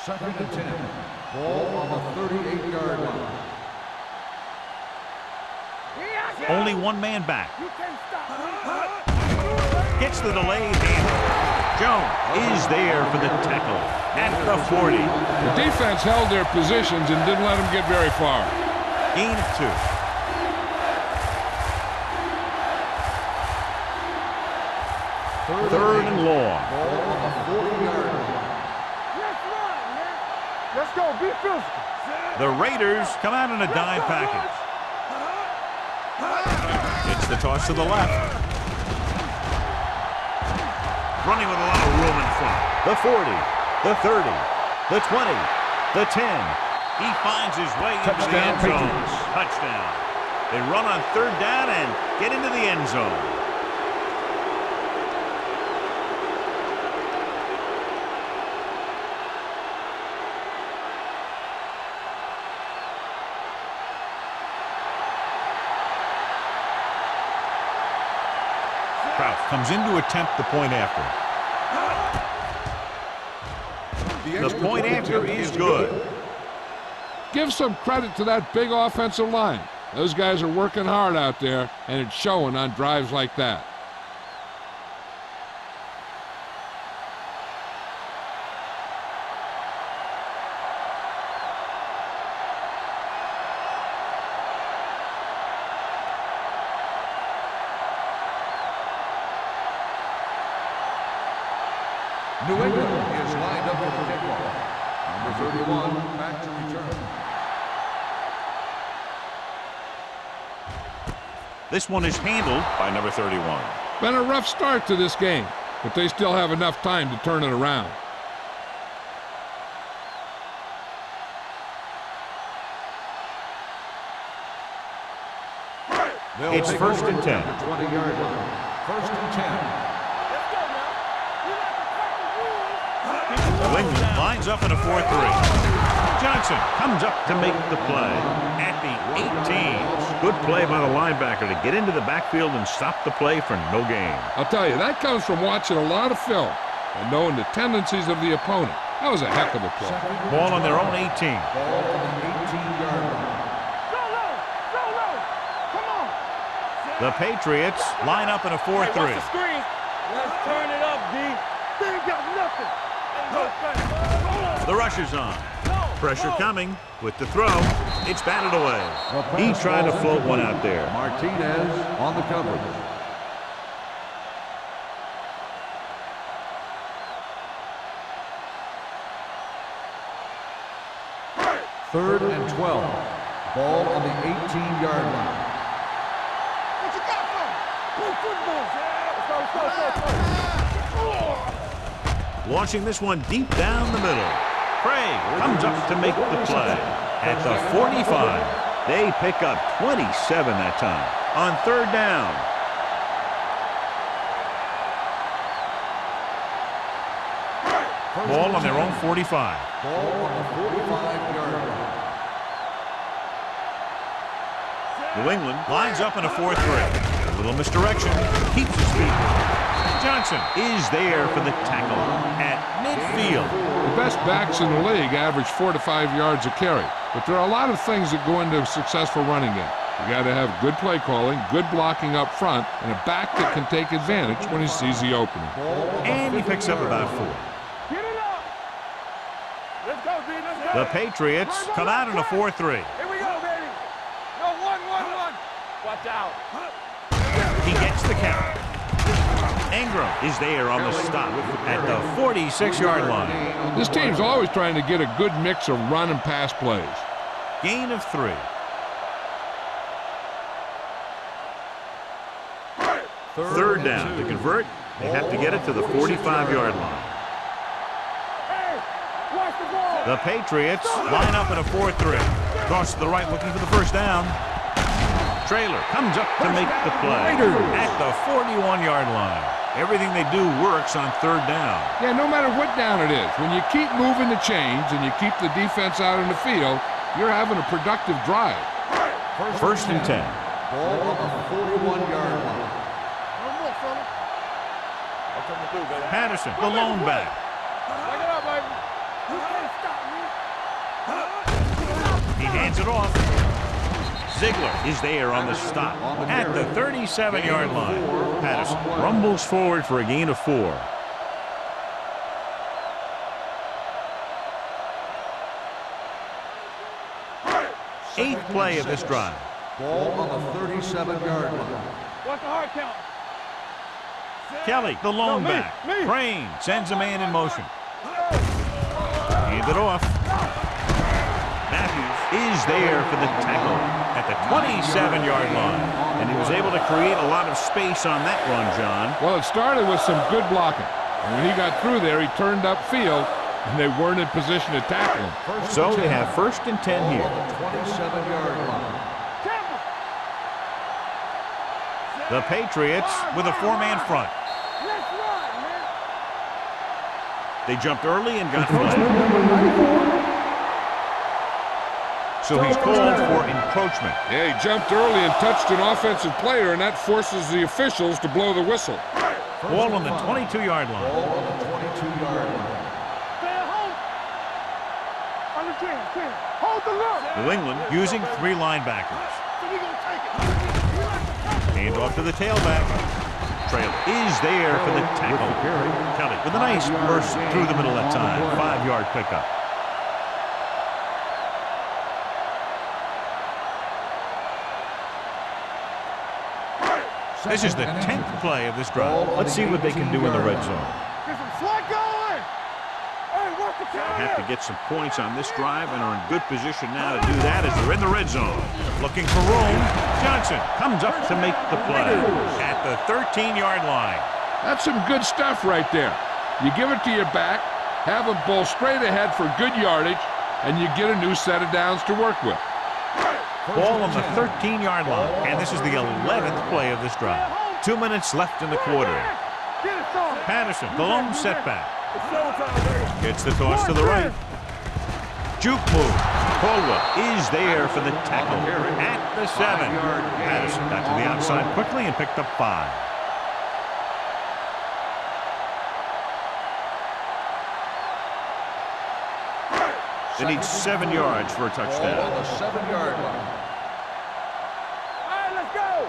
Speaker 3: Second and 10. Ball on the 38-yard line.
Speaker 1: Only one man back.
Speaker 4: You can't stop.
Speaker 1: Gets the delayed handle. Jones is there for the tackle at the 40.
Speaker 5: The defense held their positions and didn't let them get very far.
Speaker 1: Gain of 2. Third and long.
Speaker 3: Ball on the 40-yard line.
Speaker 4: Let's run, man. Let's go. Be physical.
Speaker 1: The Raiders come out in a dime package. It's the toss to the left. Running with a lot of room in front. The 40, the 30, the 20, the 10. He finds his way into the end zone. Touchdown. They run on third down and get into the end zone. Kraus comes in to attempt the point after. The point after is good.
Speaker 5: Give some credit to that big offensive line. Those guys are working hard out there, and it's showing on drives like that.
Speaker 3: New England is lined up for the kickoff. Number 31 back to return.
Speaker 2: This one is handled by number 31.
Speaker 5: Been a rough start to this game, but they still have enough time to turn it around.
Speaker 2: It's first and 10.
Speaker 3: 20-yard line. First and 10.
Speaker 2: New England lines up in a 4-3. Johnson comes up to make the play at the 18. Good play by the linebacker to get into the backfield and stop the play for no gain.
Speaker 5: I'll tell you, that comes from watching a lot of film and knowing the tendencies of the opponent. That was a heck of a play.
Speaker 2: Ball on their own 18.
Speaker 3: Ball on the 18-yard line.
Speaker 2: The Patriots line up in a 4-3.
Speaker 4: Let's turn it up, D. They ain't got nothing.
Speaker 2: The rush is on. Pressure coming with the throw. It's batted away. He tried to float one out there.
Speaker 3: Martinez on the coverage. Third and 12. Ball on the 18-yard line.
Speaker 4: What you got for?
Speaker 2: Launching this one deep down the middle. Craig comes up to make the play at the 45. They pick up 27 that time on third down. Ball on their own 45.
Speaker 3: Ball on the 45-yard line.
Speaker 2: New England lines up in a 4-3. A little misdirection. Keeps his feet. Johnson is there for the tackle at midfield.
Speaker 5: The best backs in the league average 4 to 5 yards a carry, but there are a lot of things that go into a successful running game. You got to have good play calling, good blocking up front, and a back that can take advantage when he sees the opening.
Speaker 2: And he picks up about 4.
Speaker 4: Get it up. Let's go, D. Let's go.
Speaker 2: The Patriots come out in a 4-3.
Speaker 4: Here we go, baby. No, one. Watch out.
Speaker 2: He gets the carry. Ingram is there on the stop at the 46-yard line.
Speaker 5: This team's always trying to get a good mix of run and pass plays.
Speaker 2: Gain of 3. Third down. To convert, they have to get it to the 45-yard line.
Speaker 4: Hey, watch the ball.
Speaker 2: The Patriots line up in a 4-3. Cross to the right looking for the first down. Trailer comes up to make the play at the 41-yard line. Everything they do works on third down.
Speaker 5: Yeah, no matter what down it is, when you keep moving the chains and you keep the defense out in the field, you're having a productive drive.
Speaker 2: First and 10.
Speaker 3: Ball on the 41-yard line.
Speaker 4: No more, fella. I'll come through, baby.
Speaker 2: Patterson, the lone back.
Speaker 4: Back it up, baby. You can't stop me.
Speaker 2: He hands it off. Ziegler is there on the stop at the 37-yard line. Patterson rumbles forward for a gain of 4. Eighth play of this drive.
Speaker 3: Ball on the 37-yard line.
Speaker 4: What's the hard count?
Speaker 2: Kelly, the lone
Speaker 4: No, me,
Speaker 2: back.
Speaker 4: me.
Speaker 2: Crane sends a man in motion. Hand it off. Matthews is there for the tackle at the 27-yard line. And he was able to create a lot of space on that run, John.
Speaker 5: Well, it started with some good blocking. And when he got through there, he turned upfield, and they weren't in position to tackle him.
Speaker 2: So they have first and 10 here.
Speaker 3: 27-yard line.
Speaker 2: The Patriots with a 4-man front.
Speaker 4: Let's run, man.
Speaker 2: They jumped early and got flagged. So he's called for encroachment.
Speaker 5: Yeah, he jumped early and touched an offensive player, and that forces the officials to blow the whistle.
Speaker 2: Ball on the 22-yard line.
Speaker 3: Ball on the 22-yard line.
Speaker 4: Stay at home. On the 10. Hold the look.
Speaker 2: New England using 3 linebackers.
Speaker 4: So we gonna take it.
Speaker 2: Hand off to the tailback. Trail is there for the tackle. Kelly with a nice burst through the middle that time. 5-yard pickup. This is the 10th play of this drive. Let's see what they can do in the red zone.
Speaker 4: Get some slack going. Hey, work
Speaker 1: Have to get some points on this drive and are in good position now to do that as they're in the red zone. Looking for room. Johnson comes up to make the play at the 13-yard line.
Speaker 5: That's some good stuff right there. You give it to your back, have him bowl straight ahead for good yardage, and you get a new set of downs to work with.
Speaker 1: Ball on the 13-yard line, and this is the 11th play of this drive. 2 minutes left in the quarter. Patterson, the lone setback. Gets the toss to the right. Juke move. Caldwell is there for the tackle at the 7. Patterson got to the outside quickly and picked up 5. They need 7 yards for a touchdown.
Speaker 3: On the 7-yard line.
Speaker 4: All right, let's go.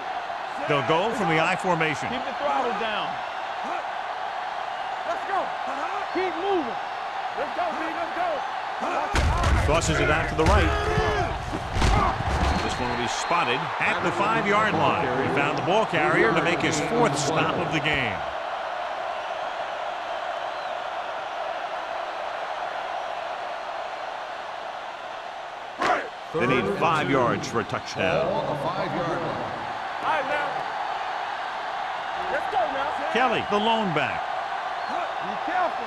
Speaker 1: They'll go from the I formation.
Speaker 2: Keep the throttle down.
Speaker 4: Let's go. Keep moving. Let's go, B. Let's go.
Speaker 1: Tosses it out to the right. This one will be spotted at the 5-yard line. He found the ball carrier to make his 4th stop of the game. They need 5 yards for a touchdown.
Speaker 3: On the 5-yard line.
Speaker 4: All right, now. Let's go now.
Speaker 1: Kelly, the lone back,
Speaker 4: Be careful.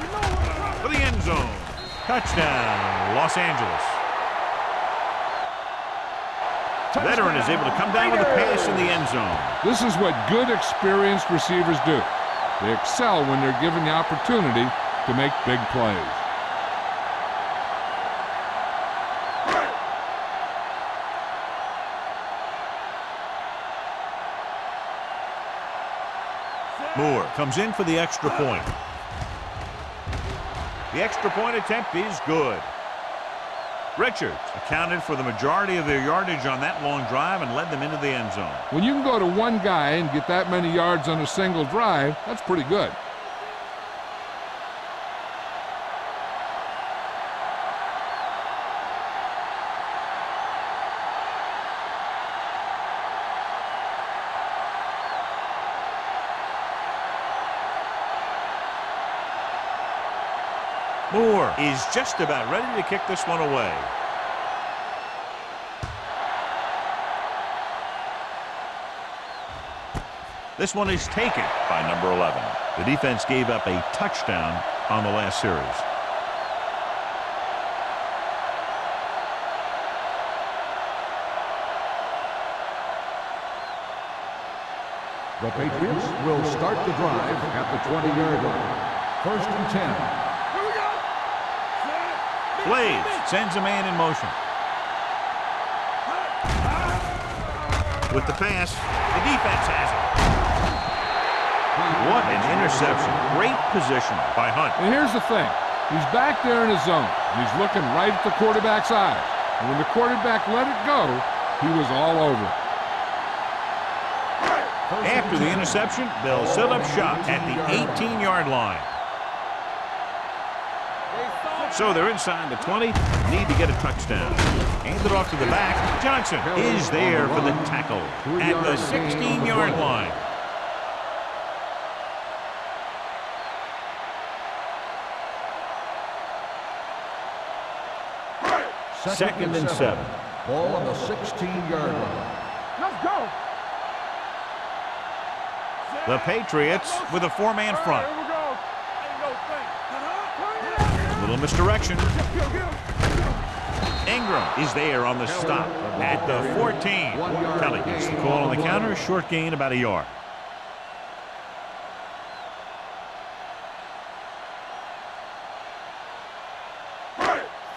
Speaker 4: You know what's
Speaker 1: for the end zone. Touchdown, Los Angeles. Veteran is able to come down with a pass in the end zone.
Speaker 5: This is what good, experienced receivers do. They excel when they're given the opportunity to make big plays.
Speaker 1: Moore comes in for the extra point. The extra point attempt is good. Richards accounted for the majority of their yardage on that long drive and led them into the end zone.
Speaker 5: When you can go to one guy and get that many yards on a single drive, that's pretty good.
Speaker 1: Moore is just about ready to kick this one away. This one is taken by number 11. The defense gave up a touchdown on the last series.
Speaker 3: The Patriots will start the drive at the 20-yard line. 1st and 10.
Speaker 1: Blades sends a man in motion. With the pass, the defense has it. What an interception. Great position by Hunt.
Speaker 5: And here's the thing. He's back there in his zone. He's looking right at the quarterback's eyes. And when the quarterback let it go, he was all over it.
Speaker 1: After the interception, they'll set up shop at the 18-yard line. So they're inside the 20, need to get a touchdown. Hand it off to the back. Johnson is there for the tackle at the 16-yard line. Second and 7.
Speaker 3: Ball on the 16-yard line.
Speaker 4: Let's go.
Speaker 1: The Patriots with a 4-man front.
Speaker 4: Here we go. Ain't no thing.
Speaker 1: Little misdirection. Ingram is there on the stop at the 14. Kelly gets the call on the counter. Short gain, about a yard.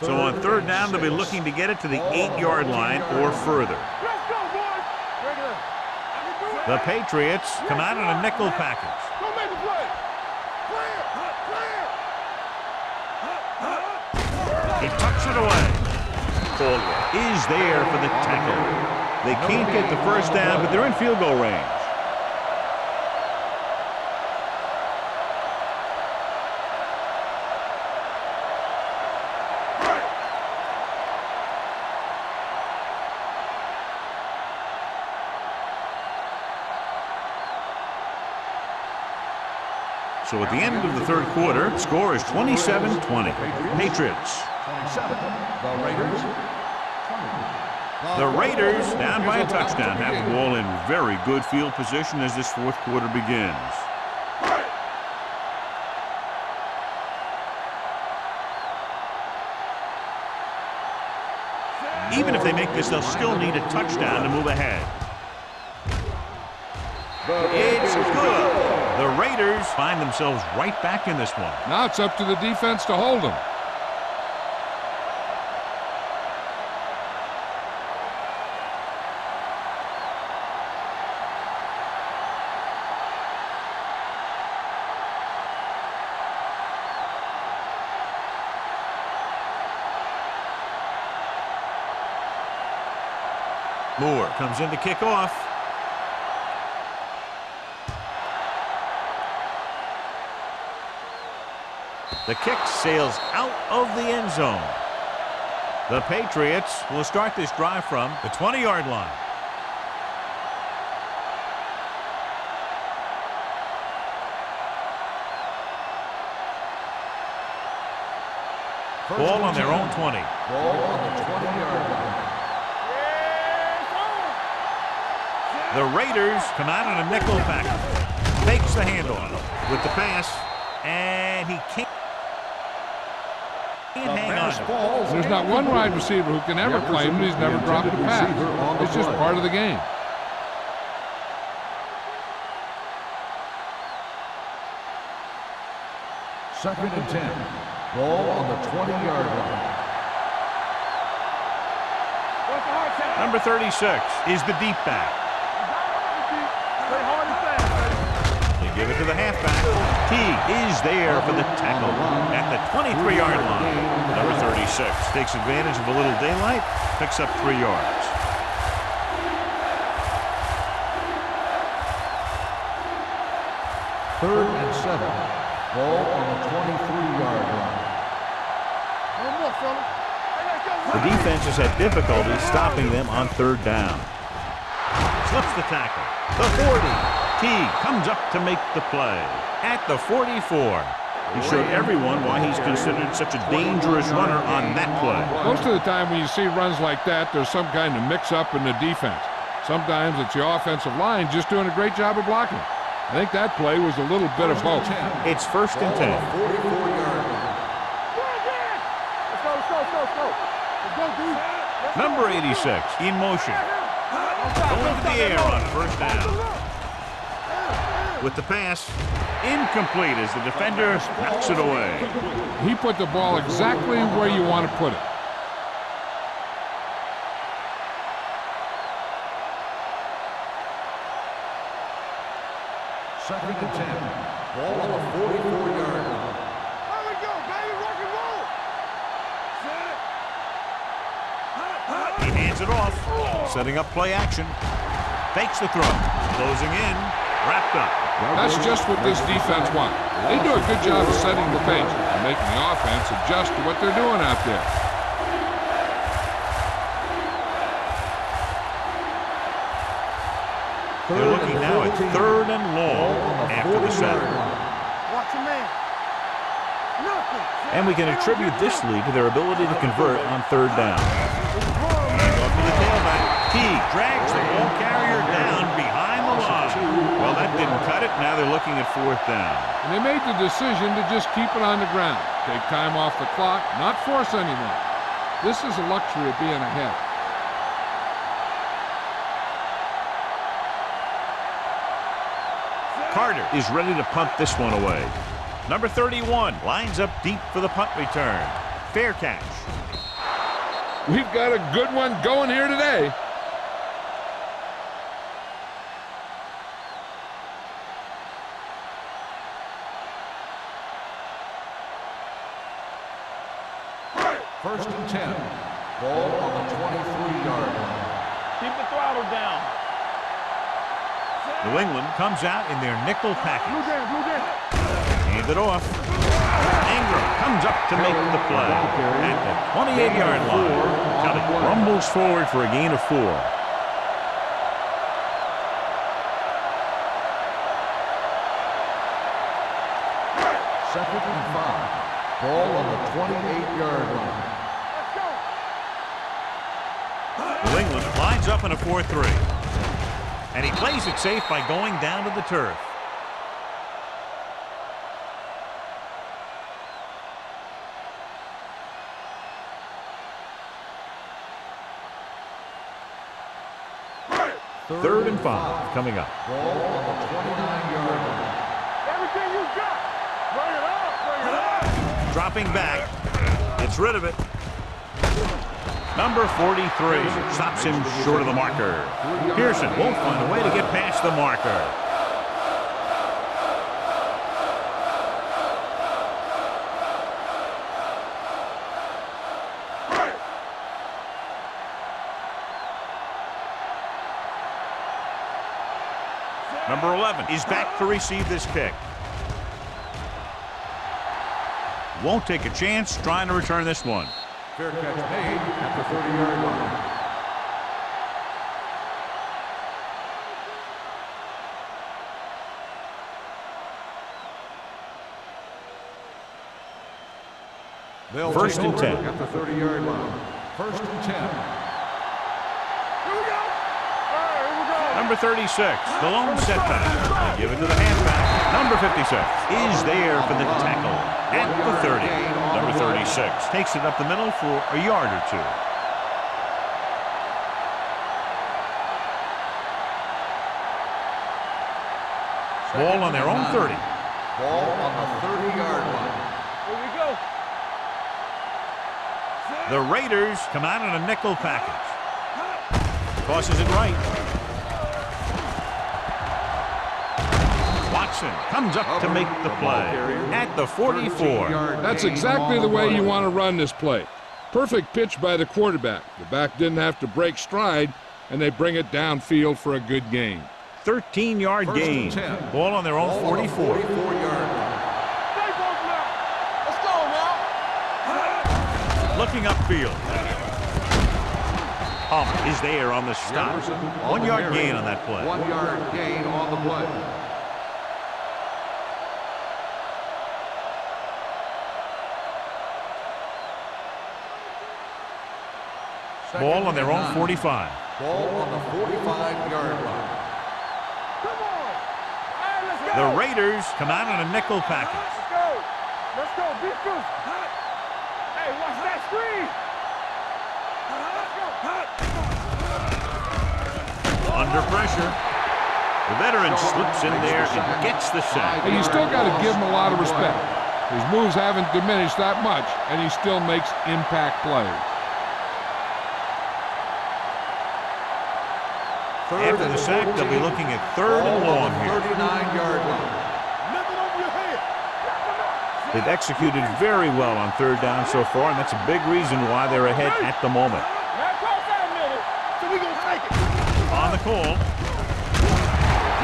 Speaker 1: So on 3rd down, they'll be looking to get it to the 8-yard line or further.
Speaker 4: Let's go, boys.
Speaker 1: The Patriots come out in a nickel package.
Speaker 4: Don't make a play.
Speaker 1: He tucks it away. Caldwell is there for the tackle. They can't get the first down, but they're in field goal range. So at the end of the third quarter, score is 27-20. Patriots.
Speaker 3: 27. The Raiders. 20.
Speaker 1: The Raiders, down by a touchdown, have the ball in very good field position as this fourth quarter begins. Even if they make this, they'll still need a touchdown to move ahead. It's good. The Raiders find themselves right back in this one.
Speaker 5: Now it's up to the defense to hold them.
Speaker 1: Moore comes in to kick off. The kick sails out of the end zone. The Patriots will start this drive from the 20-yard line. Ball on their own 20.
Speaker 3: Ball on the 20-yard line.
Speaker 1: The Raiders come out on a nickel package. Fakes the handoff with the pass, and he can't hang on.
Speaker 5: There's not one wide receiver who can ever claim that he's never dropped a pass. It's just part of the game.
Speaker 3: Second and 10. Ball on the 20-yard line.
Speaker 1: Number 36 is the deep back. They give it to the halfback. Teague is there for the tackle at the 23-yard line. Number 36 takes advantage of a little daylight, picks up 3 yards.
Speaker 3: Third and 7. Ball on the 23-yard line.
Speaker 1: The defense has had difficulty stopping them on third down. Slips the tackle. The 40. Teague comes up to make the play. At the 44. He showed everyone why he's considered such a dangerous runner on that play.
Speaker 5: Most of the time when you see runs like that, there's some kind of mix-up in the defense. Sometimes it's the offensive line just doing a great job of blocking. I think that play was a little bit of both.
Speaker 1: It's first and 10.
Speaker 3: 44-yard line.
Speaker 1: Number 86 in motion. Going to the air on first down. With the pass, incomplete as the defender knocks it away.
Speaker 5: He put the ball exactly where you want to put it.
Speaker 3: Second and 10. Ball on the 44-yard line.
Speaker 4: There we go, baby, rock and roll.
Speaker 1: He hands it off, setting up play action. Fakes the throw, closing in, wrapped up.
Speaker 5: That's just what this defense wants. They do a good job of setting the pace and making the offense adjust to what they're doing out there.
Speaker 1: They're looking now at third and long after the set.
Speaker 4: Watch your man. Nothing.
Speaker 1: And we can attribute this lead to their ability to convert on third down. Handoff to the tailback. Teague drags the ball carrier down behind the line. Well, that didn't cut it. Now they're looking at fourth down.
Speaker 5: And they made the decision to just keep it on the ground. Take time off the clock, not force anything. This is a luxury of being ahead.
Speaker 1: Carter is ready to punt this one away. Number 31 lines up deep for the punt return. Fair catch.
Speaker 5: We've got a good one going here today.
Speaker 3: First and 10. Ball on the 23-yard line.
Speaker 4: Keep the throttle down.
Speaker 1: New England comes out in their nickel package.
Speaker 4: Blue game.
Speaker 1: Hand it off. Ingram comes up to make the play. At the 28-yard line. Now it rumbles forward for a gain of 4.
Speaker 3: Ball on the 28-yard line.
Speaker 1: New England lines up in a 4-3. And he plays it safe by going down to the turf. Third and 5 coming up.
Speaker 3: Ball on the 29-yard line.
Speaker 4: Everything you got. Bring it up, bring it up.
Speaker 1: Dropping back. Gets rid of it. Number 43 stops him short of the marker. Pearson won't find a way to get past the marker. Number 11 is back to receive this kick. Won't take a chance trying to return this one.
Speaker 3: Fair catch made at the 30-yard line. They'll
Speaker 1: First
Speaker 3: take
Speaker 1: and
Speaker 3: over
Speaker 1: 10.
Speaker 3: at the 30-yard line. First and 10.
Speaker 4: Here we go. All right, here we go.
Speaker 1: Number 36, the lone setback. They give it to the halfback. Number 56 is there for the tackle at the 30. Number 36 takes it up the middle for a yard or two. Ball on their own 30.
Speaker 3: Ball on the 30-yard line.
Speaker 4: Here we go.
Speaker 1: The Raiders come out in a nickel package. Tosses it right. Watson comes up to make the play at the 44.
Speaker 5: That's exactly the way you want to run this play. Perfect pitch by the quarterback. The back didn't have to break stride, and they bring it downfield for a good gain.
Speaker 1: 13-yard
Speaker 3: First and
Speaker 1: gain.
Speaker 3: 10.
Speaker 1: Ball on their own
Speaker 3: Ball on the
Speaker 1: 44.
Speaker 3: 44-yard line.
Speaker 4: Stay close now. Let's go now.
Speaker 1: Looking upfield. Hump is there on the stop.
Speaker 3: Jefferson on
Speaker 1: 1
Speaker 3: the
Speaker 1: yard
Speaker 3: carry.
Speaker 1: gain on that play.
Speaker 3: 1 yard gain on the play.
Speaker 1: Ball on their own 45.
Speaker 3: Ball on the 45-yard line.
Speaker 4: Come on. Hey, let's go.
Speaker 1: The Raiders come out in a nickel package.
Speaker 4: Let's go. Let's go. Be good. Hey, watch that screen. Let's go.
Speaker 1: Under pressure. The veteran slips in there and gets the sack.
Speaker 5: And you still got to give him a lot of respect. His moves haven't diminished that much, and he still makes impact plays.
Speaker 1: After the sack, they'll be looking at third and long here.
Speaker 3: 39-yard line.
Speaker 4: Nothing over your head.
Speaker 1: They've executed very well on third down so far, and that's a big reason why they're ahead at the moment.
Speaker 4: Now cross that minute. So we gonna take it.
Speaker 1: On the call,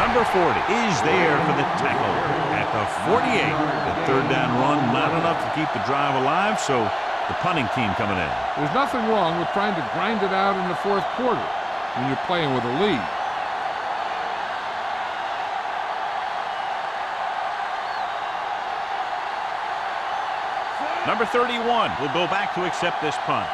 Speaker 1: number 40 is there for the tackle at the 48. The third down run not enough to keep the drive alive, so the punting team coming in.
Speaker 5: There's nothing wrong with trying to grind it out in the fourth quarter when you're playing with a lead.
Speaker 1: Number 31 will go back to accept this punt.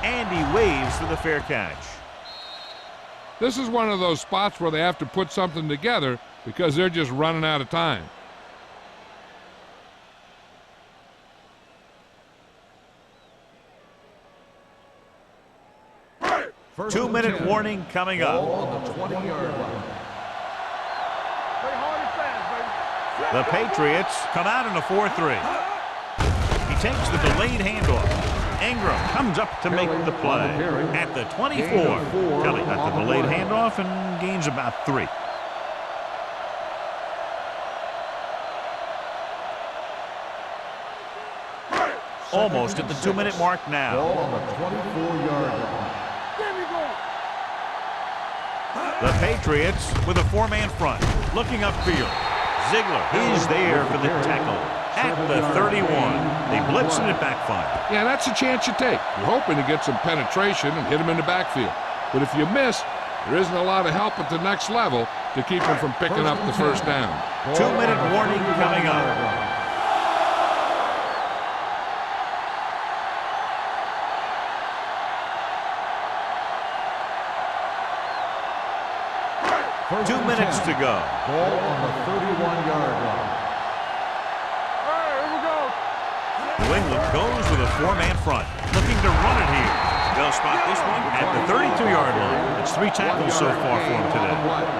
Speaker 1: And he waves for the fair catch.
Speaker 5: This is one of those spots where they have to put something together because they're just running out of time.
Speaker 3: First and
Speaker 1: 2-minute
Speaker 3: 10.
Speaker 1: warning coming
Speaker 3: Ball
Speaker 1: up.
Speaker 3: on the 20-yard line.
Speaker 4: Play hard and fast, baby.
Speaker 1: The Patriots come out in a 4-3. He takes the delayed handoff. Ingram comes up to make the play at the 24. Kelly got the delayed handoff and gains about 3. Almost at the 2-minute mark now.
Speaker 3: Ball on the 24-yard line.
Speaker 4: There we go.
Speaker 1: The Patriots with a four-man front, looking upfield. Ziegler, he's there for the tackle at the 31. They blitz and it backfired.
Speaker 5: Yeah, that's a chance you take. You're hoping to get some penetration and hit him in the backfield. But if you miss, there isn't a lot of help at the next level to keep him from picking up the first down.
Speaker 1: 2-minute warning coming up.
Speaker 3: First
Speaker 1: 2
Speaker 3: and
Speaker 1: minutes
Speaker 3: 10.
Speaker 1: to go.
Speaker 3: Ball on the 31-yard line.
Speaker 4: All right, here we go.
Speaker 1: New England goes with a four-man front, looking to run it here. They'll spot this one at the 32-yard line. It's 3 tackles so far for him today.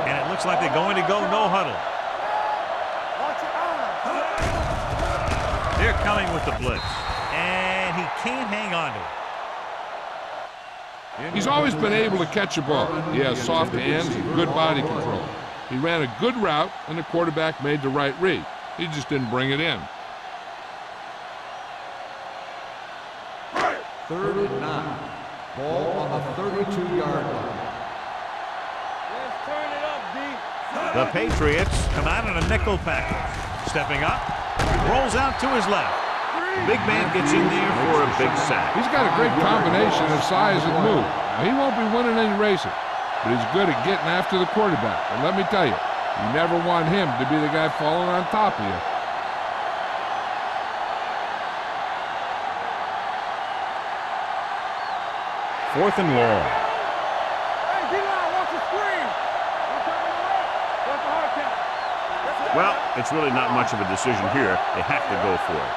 Speaker 1: And it looks like they're going to go no huddle.
Speaker 4: Watch your eyes.
Speaker 1: They're coming with the blitz. And he can't hang on to it.
Speaker 5: He's always been able to catch a ball. He has soft hands and good body control. He ran a good route, and the quarterback made the right read. He just didn't bring it in.
Speaker 3: 3rd and 9. Ball on the 32-yard line.
Speaker 4: Let's turn it up, D.
Speaker 1: The Patriots come out in a nickel package. Stepping up, rolls out to his left. Big man gets in there for a big sack.
Speaker 5: He's got a great combination of size and move. Now, he won't be winning any races, but he's good at getting after the quarterback. And let me tell you, you never want him to be the guy falling on top of you.
Speaker 1: Fourth and long.
Speaker 4: Hey, D-line, watch the screen. Watch the hard count.
Speaker 1: Well, it's really not much of a decision here. They have to go for it.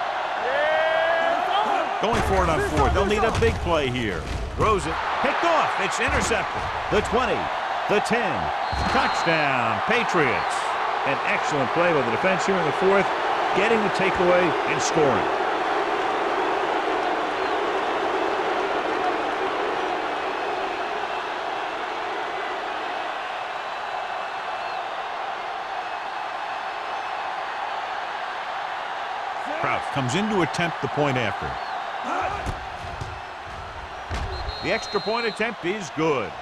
Speaker 1: Going for it on 4th. They'll need a big play here. Throws it. Picked off. It's intercepted. The 20. The 10. Touchdown, Patriots. An excellent play by the defense here in the 4th, getting the takeaway and scoring. Kraus comes in to attempt the point after. The extra point attempt is good.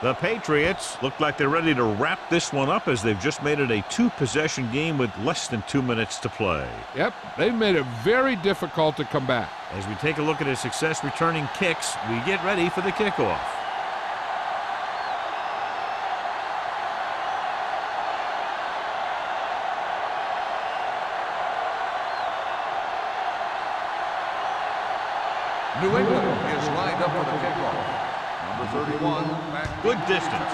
Speaker 1: The Patriots look like they're ready to wrap this one up as they've just made it a 2-possession game with less than 2 minutes to play.
Speaker 5: Yep, they've made it very difficult to come back.
Speaker 1: As we take a look at his success returning kicks, we get ready for the kickoff.
Speaker 3: New England is lined up for the kickoff. Number 31. Back.
Speaker 1: Good distance.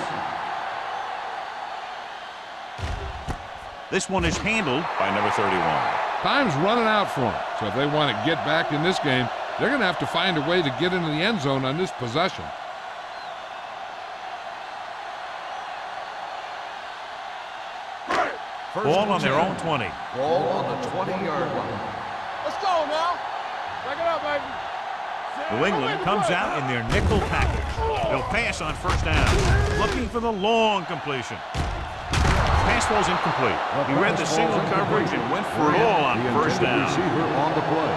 Speaker 1: This one is handled by number 31.
Speaker 5: Time's running out for them, so if they want to get back in this game, they're going to have to find a way to get into the end zone on this possession.
Speaker 1: Ball on their own 20.
Speaker 3: Ball on the 20-yard line.
Speaker 4: Let's go now. Back it up, baby.
Speaker 1: New England comes out in their nickel package. They'll pass on first down, looking for the long completion. Pass ball's incomplete. He read the single coverage and went for it all on first down.
Speaker 3: Receiver on the play.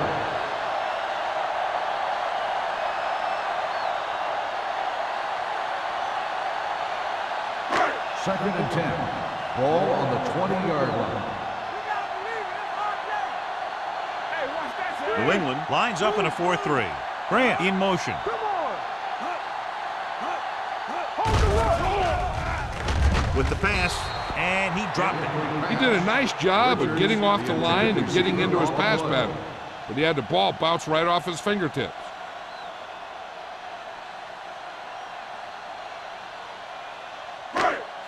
Speaker 3: Second and 10. Ball on the 20-yard line.
Speaker 4: Hey, watch that screen.
Speaker 1: New England lines up in a 4-3. Grant in motion.
Speaker 4: Come on. Hold the look.
Speaker 1: With the pass, and he dropped it.
Speaker 5: He did a nice job of getting off the line and getting into his pass pattern, but he had the ball bounce right off his fingertips.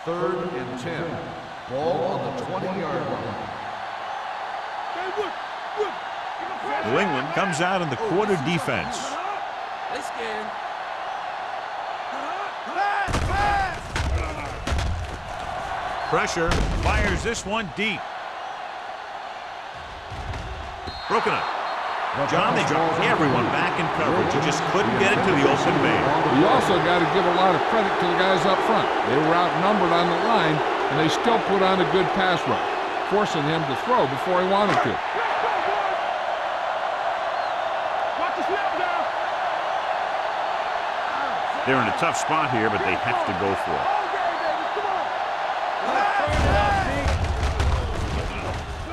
Speaker 3: Third and 10. Ball on the 20-yard line.
Speaker 4: Hey, look.
Speaker 1: New England comes out in the quarter defense.
Speaker 4: They scared.
Speaker 1: Pressure, fires this one deep. Broken up. John, they dropped everyone back in coverage. You just couldn't get it to the open man.
Speaker 5: You also got to give a lot of credit to the guys up front. They were outnumbered on the line, and they still put on a good pass rush, forcing him to throw before he wanted to.
Speaker 1: They're in a tough spot here, but they have to go for it.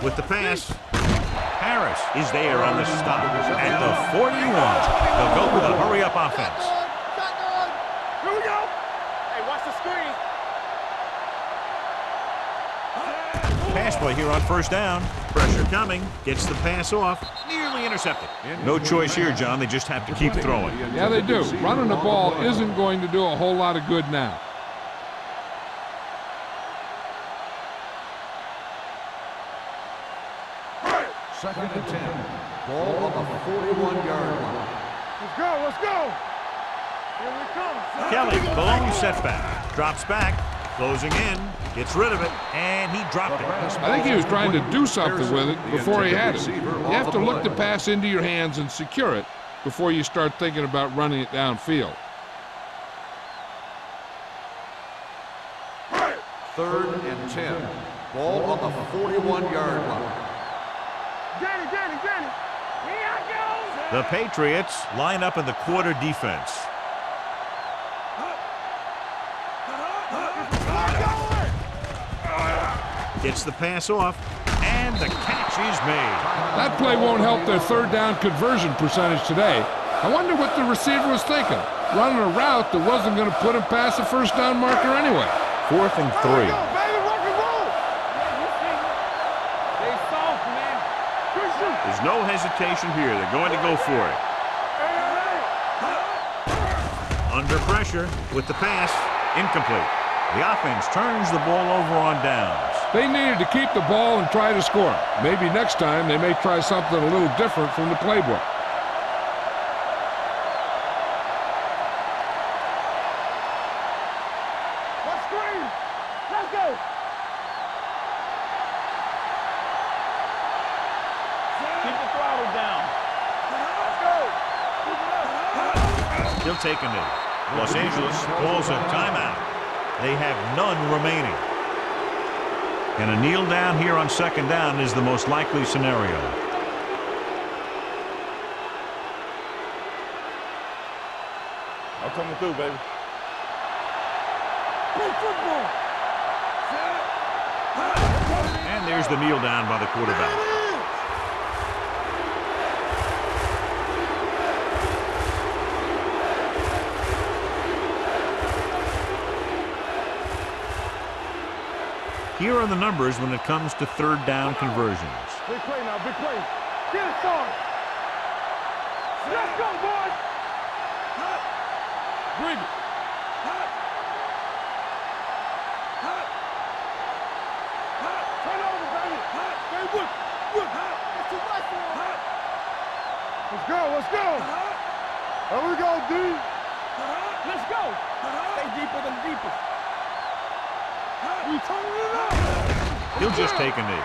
Speaker 1: With the pass, Harris is there on the stop. At the 41, they'll go with a hurry-up offense.
Speaker 4: Here we go. Hey, watch the screen.
Speaker 1: Pass play here on first down. Pressure coming. Gets the pass off. Nearly intercepted. No choice here, John. They just have to keep throwing.
Speaker 5: Yeah, they do. Running the ball isn't going to do a whole lot of good now.
Speaker 3: Second and 10. Ball on the 41-yard line.
Speaker 4: Let's go. Let's go. Here we come.
Speaker 1: Kelly, balloon setback. Drops back. Closing in. Gets rid of it. And he dropped it.
Speaker 5: I think he was trying to do something with it before he had it. You have to look the pass into your hands and secure it before you start thinking about running it downfield.
Speaker 3: Third and 10. Ball on the 41-yard line.
Speaker 4: Danny. Here I go.
Speaker 1: The Patriots line up in the quarter defense. Gets the pass off, and the catch is made.
Speaker 5: That play won't help their third down conversion percentage today. I wonder what the receiver was thinking. Running a route that wasn't going to put him past the first down marker anyway.
Speaker 1: 4th and 3.
Speaker 4: Baby, rock and roll. Stay soft, man.
Speaker 1: There's no hesitation here. They're going to go for it. Under pressure with the pass. Incomplete. The offense turns the ball over on downs.
Speaker 5: They needed to keep the ball and try to score. Maybe next time they may try something a little different from the playbook.
Speaker 4: Let's scream. Let's go. Keep the throttle down. Let's go.
Speaker 1: He'll take a knee. Los Angeles calls a timeout. They have none remaining. And a kneel down here on second down is the most likely scenario.
Speaker 4: I'm coming through, baby. Play football.
Speaker 1: And there's the kneel down by the quarterback. Here are the numbers when it comes to third down conversions.
Speaker 4: Big play now, big play. Get it, son. Let's go, boys. Bring it. Turn over, baby. Stay with. That's too much for him. Let's go. There we go, D. Let's go. Stay deeper than deepest. We turning it up.
Speaker 1: He'll just take a knee.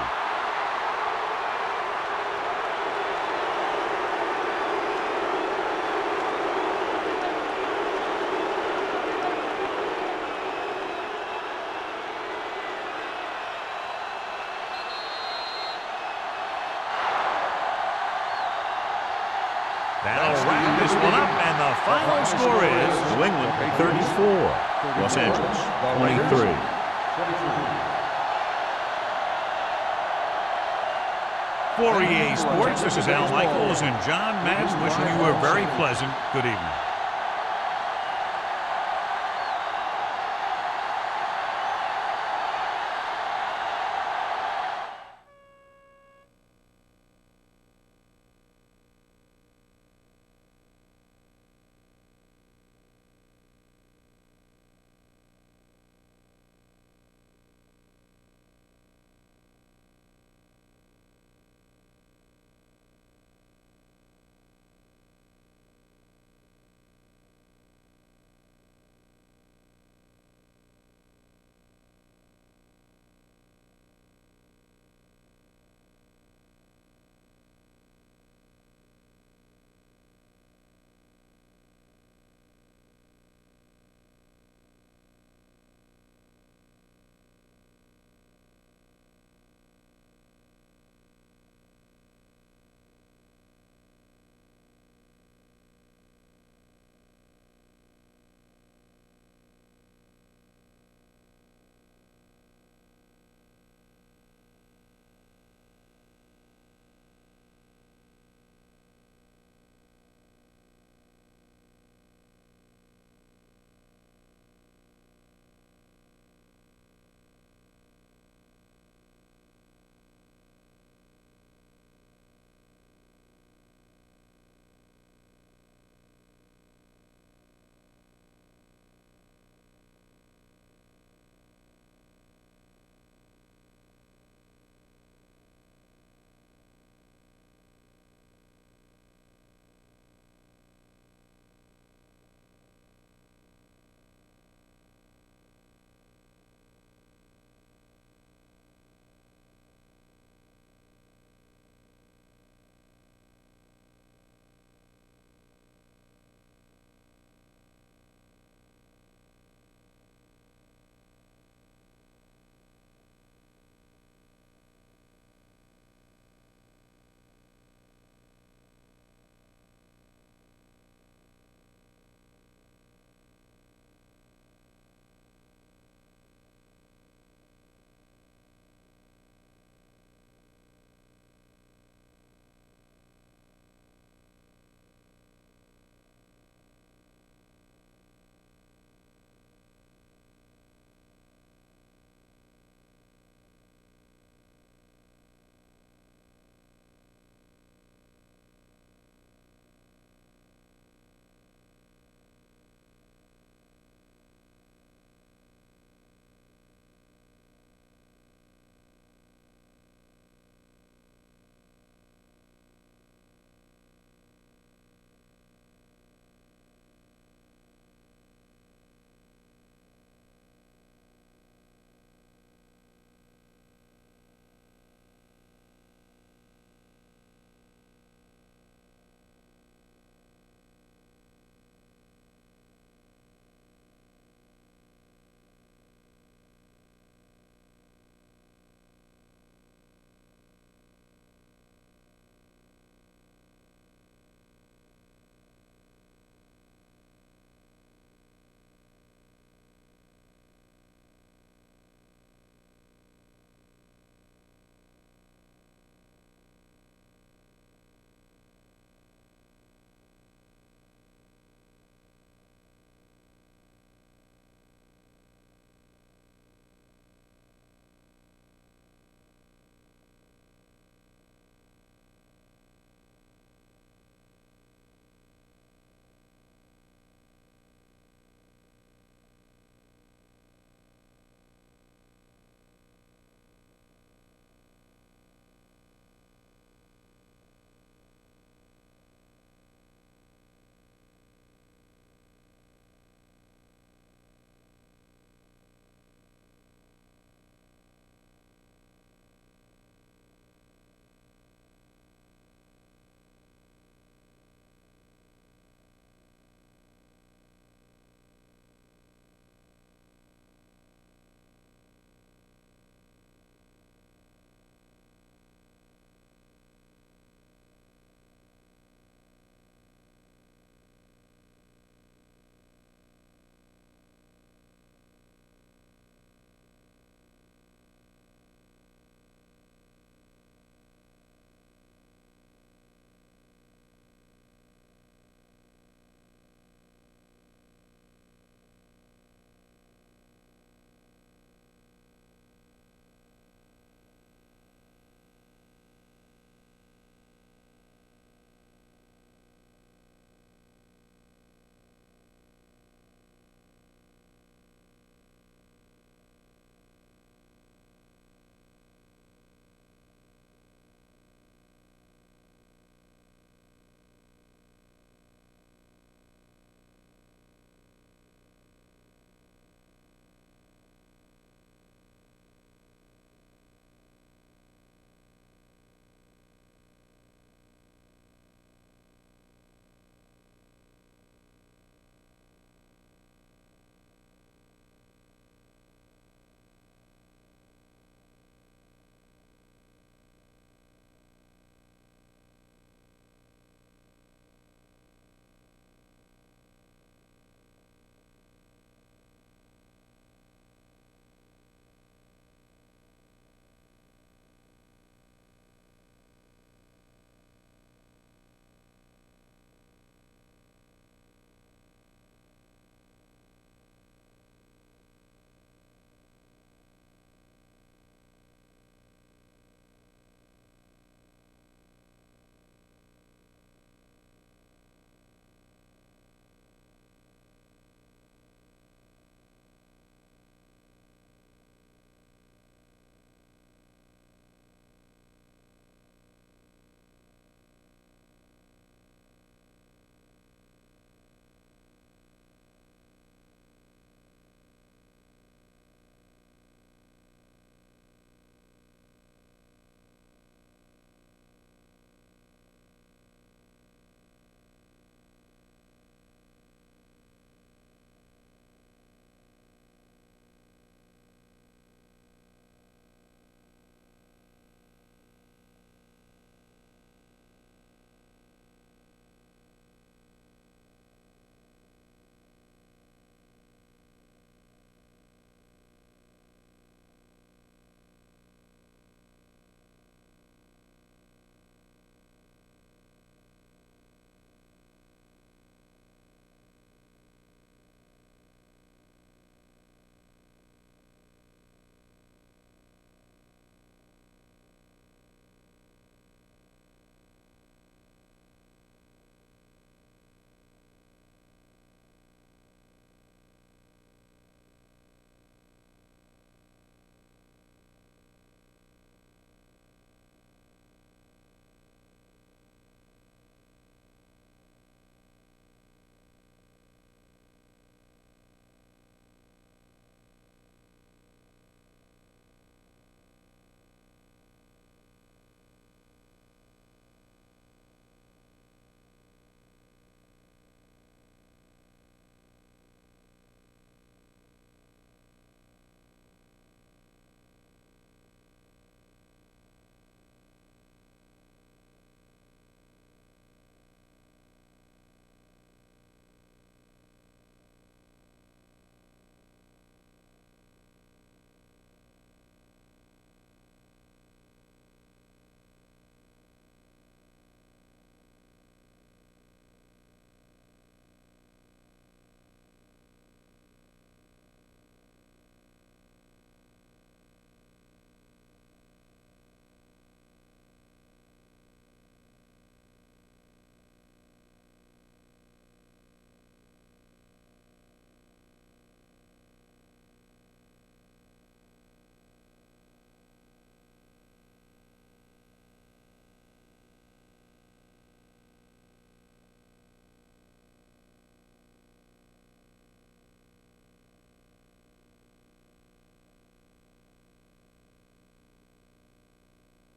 Speaker 1: That'll wrap this one up, and the final score is New England 34, Los Angeles 23. For EA Sports, this is Al Michaels and John Madden wishing you a very pleasant good evening.